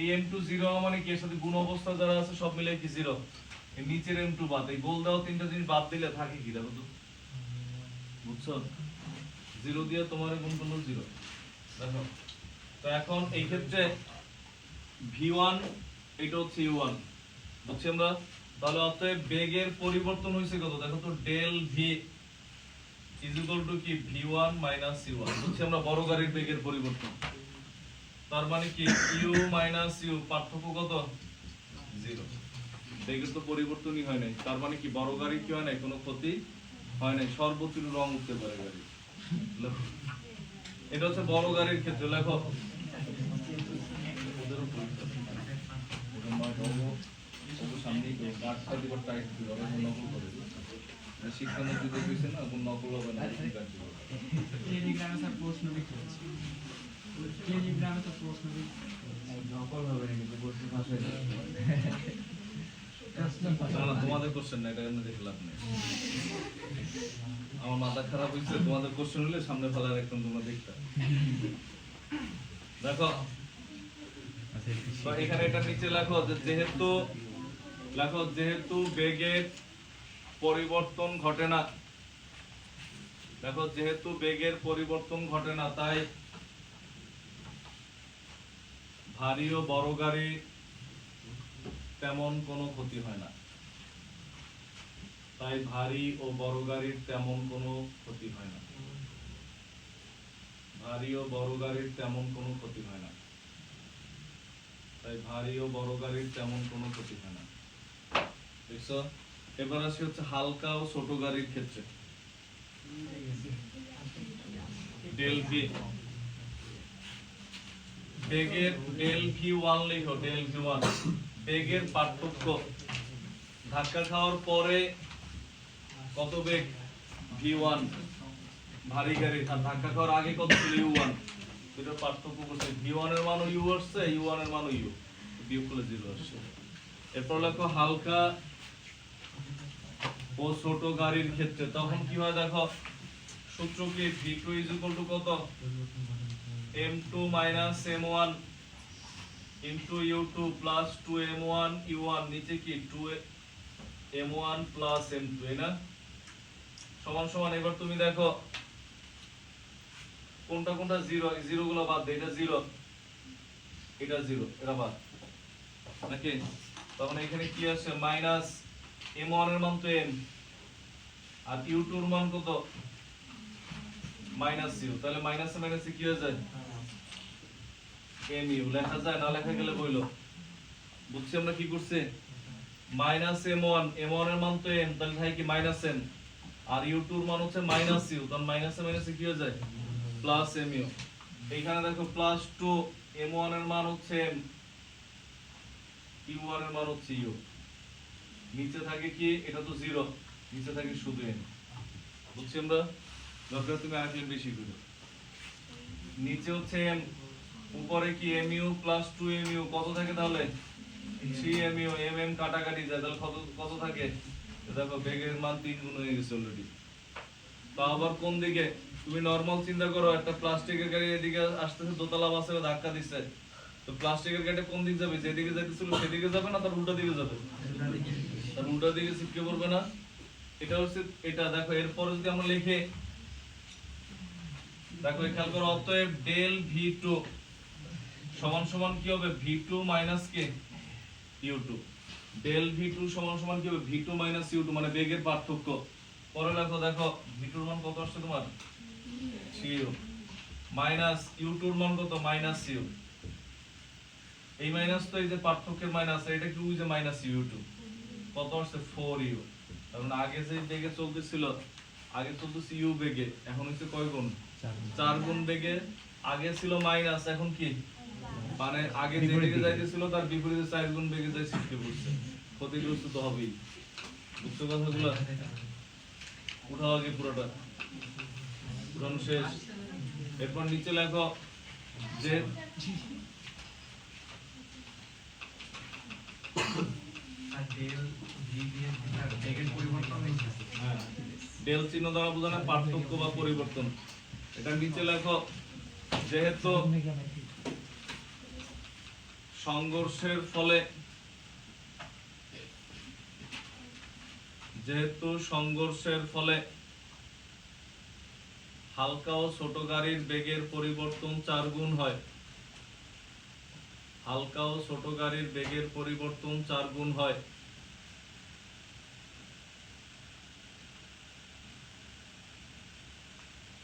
এই m2 0 মানে কি এর সাথে গুণ অবস্থা যারা আছে সব মিলে কি 0 এই নিচের m2 বাদ এই গোল দাও তিনটা জিনিস বাদ দিলে থাকে কি দেখো তো বুঝছো 0 দিয়ে তোমার গুণ করলো 0 দেখো তো এখন এই ক্ষেত্রে v1 এটা হচ্ছে u1 বুঝছি আমরা তাহলে অতএব বেগের পরিবর্তন হইছে কত দেখো তো del v is equal to কি v1 minus u1 বুঝছি আমরা বড় গাড়ির বেগের পরিবর্তন তার মানে কি u minus u পার্থক্য কত 0 বেগের তো পরিবর্তনই হয় নাই তার মানে কি বড় গাড়ি কি হয় নাই কোনো ক্ষতি হয় নাই সর্বোচ্চ রং উঠতে পারে গাড়ি এটা হচ্ছে বড় গাড়ির ক্ষেত্রে লেখো শিক্ষামন্ত্রী দেখেছে না কোন নকল হবে না টেলিগ্রামে স্যার প্রশ্ন লিখেছি টেলিগ্রামে তো প্রশ্ন নকল হবে না কিন্তু প্রশ্ন ফাঁস হয়ে যাবে না, তোমাদের কোশ্চেন না এটা এমনি দেখে লাভ নেই আমার মাথা খারাপ হয়েছে তোমাদের কোশ্চেন হলে সামনে ফেলার একদম তোমরা দেখতে দেখো তো এখানে এটা নিচে লেখো যে যেহেতু বেগের পরিবর্তন ঘটে না দেখো যেহেতু বেগের পরিবর্তন ঘটে না তাই ভারী ও বড় গাড়ি তেমন কোনো ক্ষতি হয় না তাই ভারী ও বড় গাড়ির তেমন কোনো ক্ষতি হয় না ভারী ও বড় গাড়ির তেমন কোনো ক্ষতি হয় না তাই ভারী ও বড় গাড়ির তেমন কোনো ক্ষতি হয় না দেখছো এবার আসি হচ্ছে হালকা ও ছোট গাড়ির ক্ষেত্রে ডেল ভি বেগের ডেল v1 লিখো ডেল v1 বেগের পার্থক্য ধাক্কা খাওয়ার পরে কত বেগ v1 ভারী গাড়ি আর ধাক্কা খাওয়ার আগে কত ছিল u1 দুটোর পার্থক্য করছে v1 এর মানও u আসছে u1 এর মানও u বিয়োগ করলে 0 আসছে এরপর লেখো হালকা ও ছোট গাড়ির ক্ষেত্রে তখন কি হয় দেখো সূত্র কি v2 কত m2 minus m1 into u2 plus 2m1 u1 নিচে কি 2m1 plus m2 না সমান সমান এবার তুমি দেখো কোনটা 0 গুলো বাদ দে এটা 0 এটা 0 এটা বাদ নাকি তখন এখানে কি আসে মাইনাস m1 এর মান তো m আর u2 এর মান কত মাইনাস u তাহলে মাইনাসে মাইনাসে কি হয়ে যায় mu লেখা যায় না লেখা গেলে বইলো বুঝছি আমরা কি করছি মাইনাস m1 এর মান তো m তাহলে থাকে কি মাইনাস m আর u2 এর মান হচ্ছে মাইনাস u তখন মাইনাসে মাইনাসে কি হয়ে যায় প্লাস mu এইখানে দেখো প্লাস 2 m1 এর মান হচ্ছে m u1 এর মান হচ্ছে u নিচে থাকে কি এটা তো 0 নিচে থাকে শুধু m বুঝছি আমরা দরকার তুমি আরেকটু বেশি করো নিচে হচ্ছে m উপরে কি mu প্লাস 2mu কত থাকে তাহলে 3mu mm কাটাকাটি যায় তাহলে কত থাকে দেখো বেগের মান 3 গুণ হয়ে গেছে অলরেডি তো আবার কোন দিকে তুমি নরমাল চিন্তা করো একটা প্লাস্টিকের গাড়ি এদিকে আসতেছে দোতলা বাসে ধাক্কা দিচ্ছে তো প্লাস্টিকের গাড়ি কোন দিকে যাবে যেদিকে যাইতেছিল সেদিকে যাবে না তার উল্টা দিকে যাবে তার উল্টা দিকে ছিটকে পড়বে না এটা হচ্ছে এটা দেখো এরপরে যদি আমরা লিখে দেখো খেয়াল করো অতএব ডেল v2 সমান সমান কি হবে v2 মাইনাস কে u2 ডেল v2 সমান সমান কি হবে v2 মাইনাস u2 মানে বেগের পার্থক্য পরে লেখো, দেখো v2 এর মান কত আসছে তোমার 3u মাইনাস u2 এর মান কত -u। এই মাইনাস তো এই যে পার্থক্যের মাইনাস, এটা কি ওই যে মাইনাস u2 কত আসছে 4u। কারণ আগে যে বেগে চলতেছিল, আগে চলতেছে u বেগে, এখন হচ্ছে কয় গুণ 4 গুণ বেগে। আগে ছিল মাইনাস, এখন কি মানে আগে যে বেগে যাইতেছিল তার বিপরীতে 4 গুণ বেগে যাই সৃষ্টি করছে, ক্ষতিগ্রস্ত তো হবেই। বুঝছো কথাগুলো? উঠাও আগে পুরোটা, উঠানো শেষ। এরপর নিচে লেখো যে আর ডেল ভি দিয়ে বেগের পরিবর্তন হয়েছে। ডেল চিহ্ন দ্বারা বোঝানো পার্থক্য বা পরিবর্তন। এটা নিচে লেখো যেহেতু সংঘর্ষের ফলে হালকা ও ছোট গাড়ির বেগের পরিবর্তন 4 গুণ হয়, হালকা ও ছোট গাড়ির বেগের পরিবর্তন 4 গুণ হয়।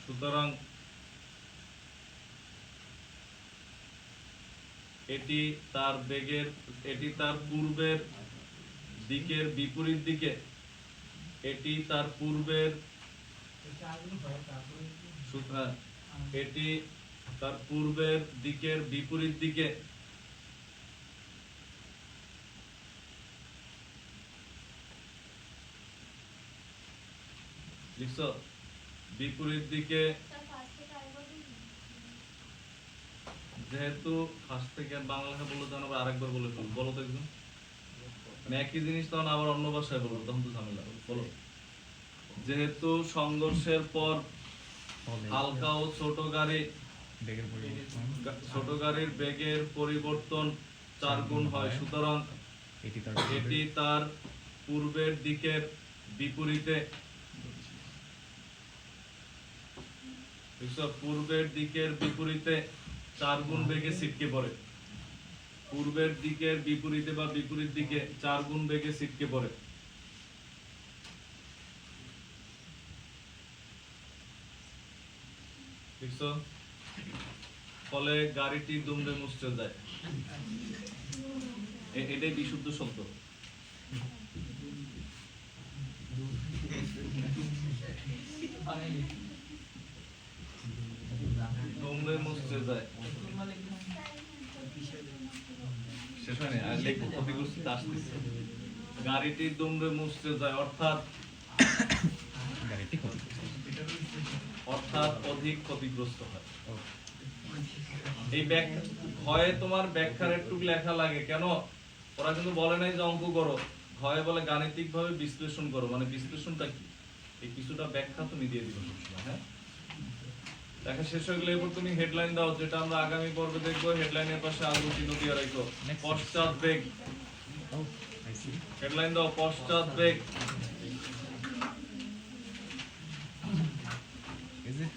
সুতরাং এটি তার পূর্বের দিকের বিপরীত দিকে, এটি তার পূর্বের দিকের বিপরীত দিকে লিখছো, বিপরীত দিকে। স্যার ফার্স্ট থেকে আরেকবার বলুন। যেহেতু ফার্স্ট থেকে বাংলা লেখা বললো তখন আবার আরেকবার বলে ফেলবো, বলো তো একদম, মানে একই জিনিস তখন আবার অন্য ভাষায় বলবো, তখন তো ঝামেলা। বলো, যেহেতু সংঘর্ষের পর হালকা ও ছোট গাড়ির বেগের পরিবর্তন 4 গুণ হয়, সুতরাং এটি তার পূর্বের দিকের বিপরীতে, পূর্বের দিকের বিপরীতে 4 গুণ বেগে ছিটকে পড়ে, পূর্বের দিকের বিপরীতে বা বিপরীত দিকে 4 গুণ বেগে ছিটকে পড়ে। দেখছো, ফলে গাড়িটি দুমড়ে মুচড়ে যায়। এটাই বিশুদ্ধ শব্দ। দুমড়ে মুচড়ে যায়, শেষ হয়নি, আর দেখো ক্ষতিগ্রস্ত আসতেছে। গাড়িটি দুমড়ে মুচড়ে যায় অর্থাৎ অধিক ক্ষতিগ্রস্ত হয়। এই ভয়ে তোমার ব্যাখ্যার একটু লেখা লাগে কেন, ওরা কিন্তু বলে নাই যে অঙ্ক করো, ভয়ে বলে গাণিতিক ভাবে বিশ্লেষণ করো। মানে বিশ্লেষণটা কি, এই কিছুটা ব্যাখ্যা তুমি দিয়ে দিবে সবসময়। হ্যাঁ, দেখা শেষ হয়ে গেলে এরপর তুমি হেডলাইন দাও, যেটা আমরা আগামী পর্বে দেখবো। হেডলাইনের পাশে আলু চিহ্ন দিয়ে রাখো, পশ্চাৎ বেগ। হেডলাইন দাও, পশ্চাৎ বেগ। Is it?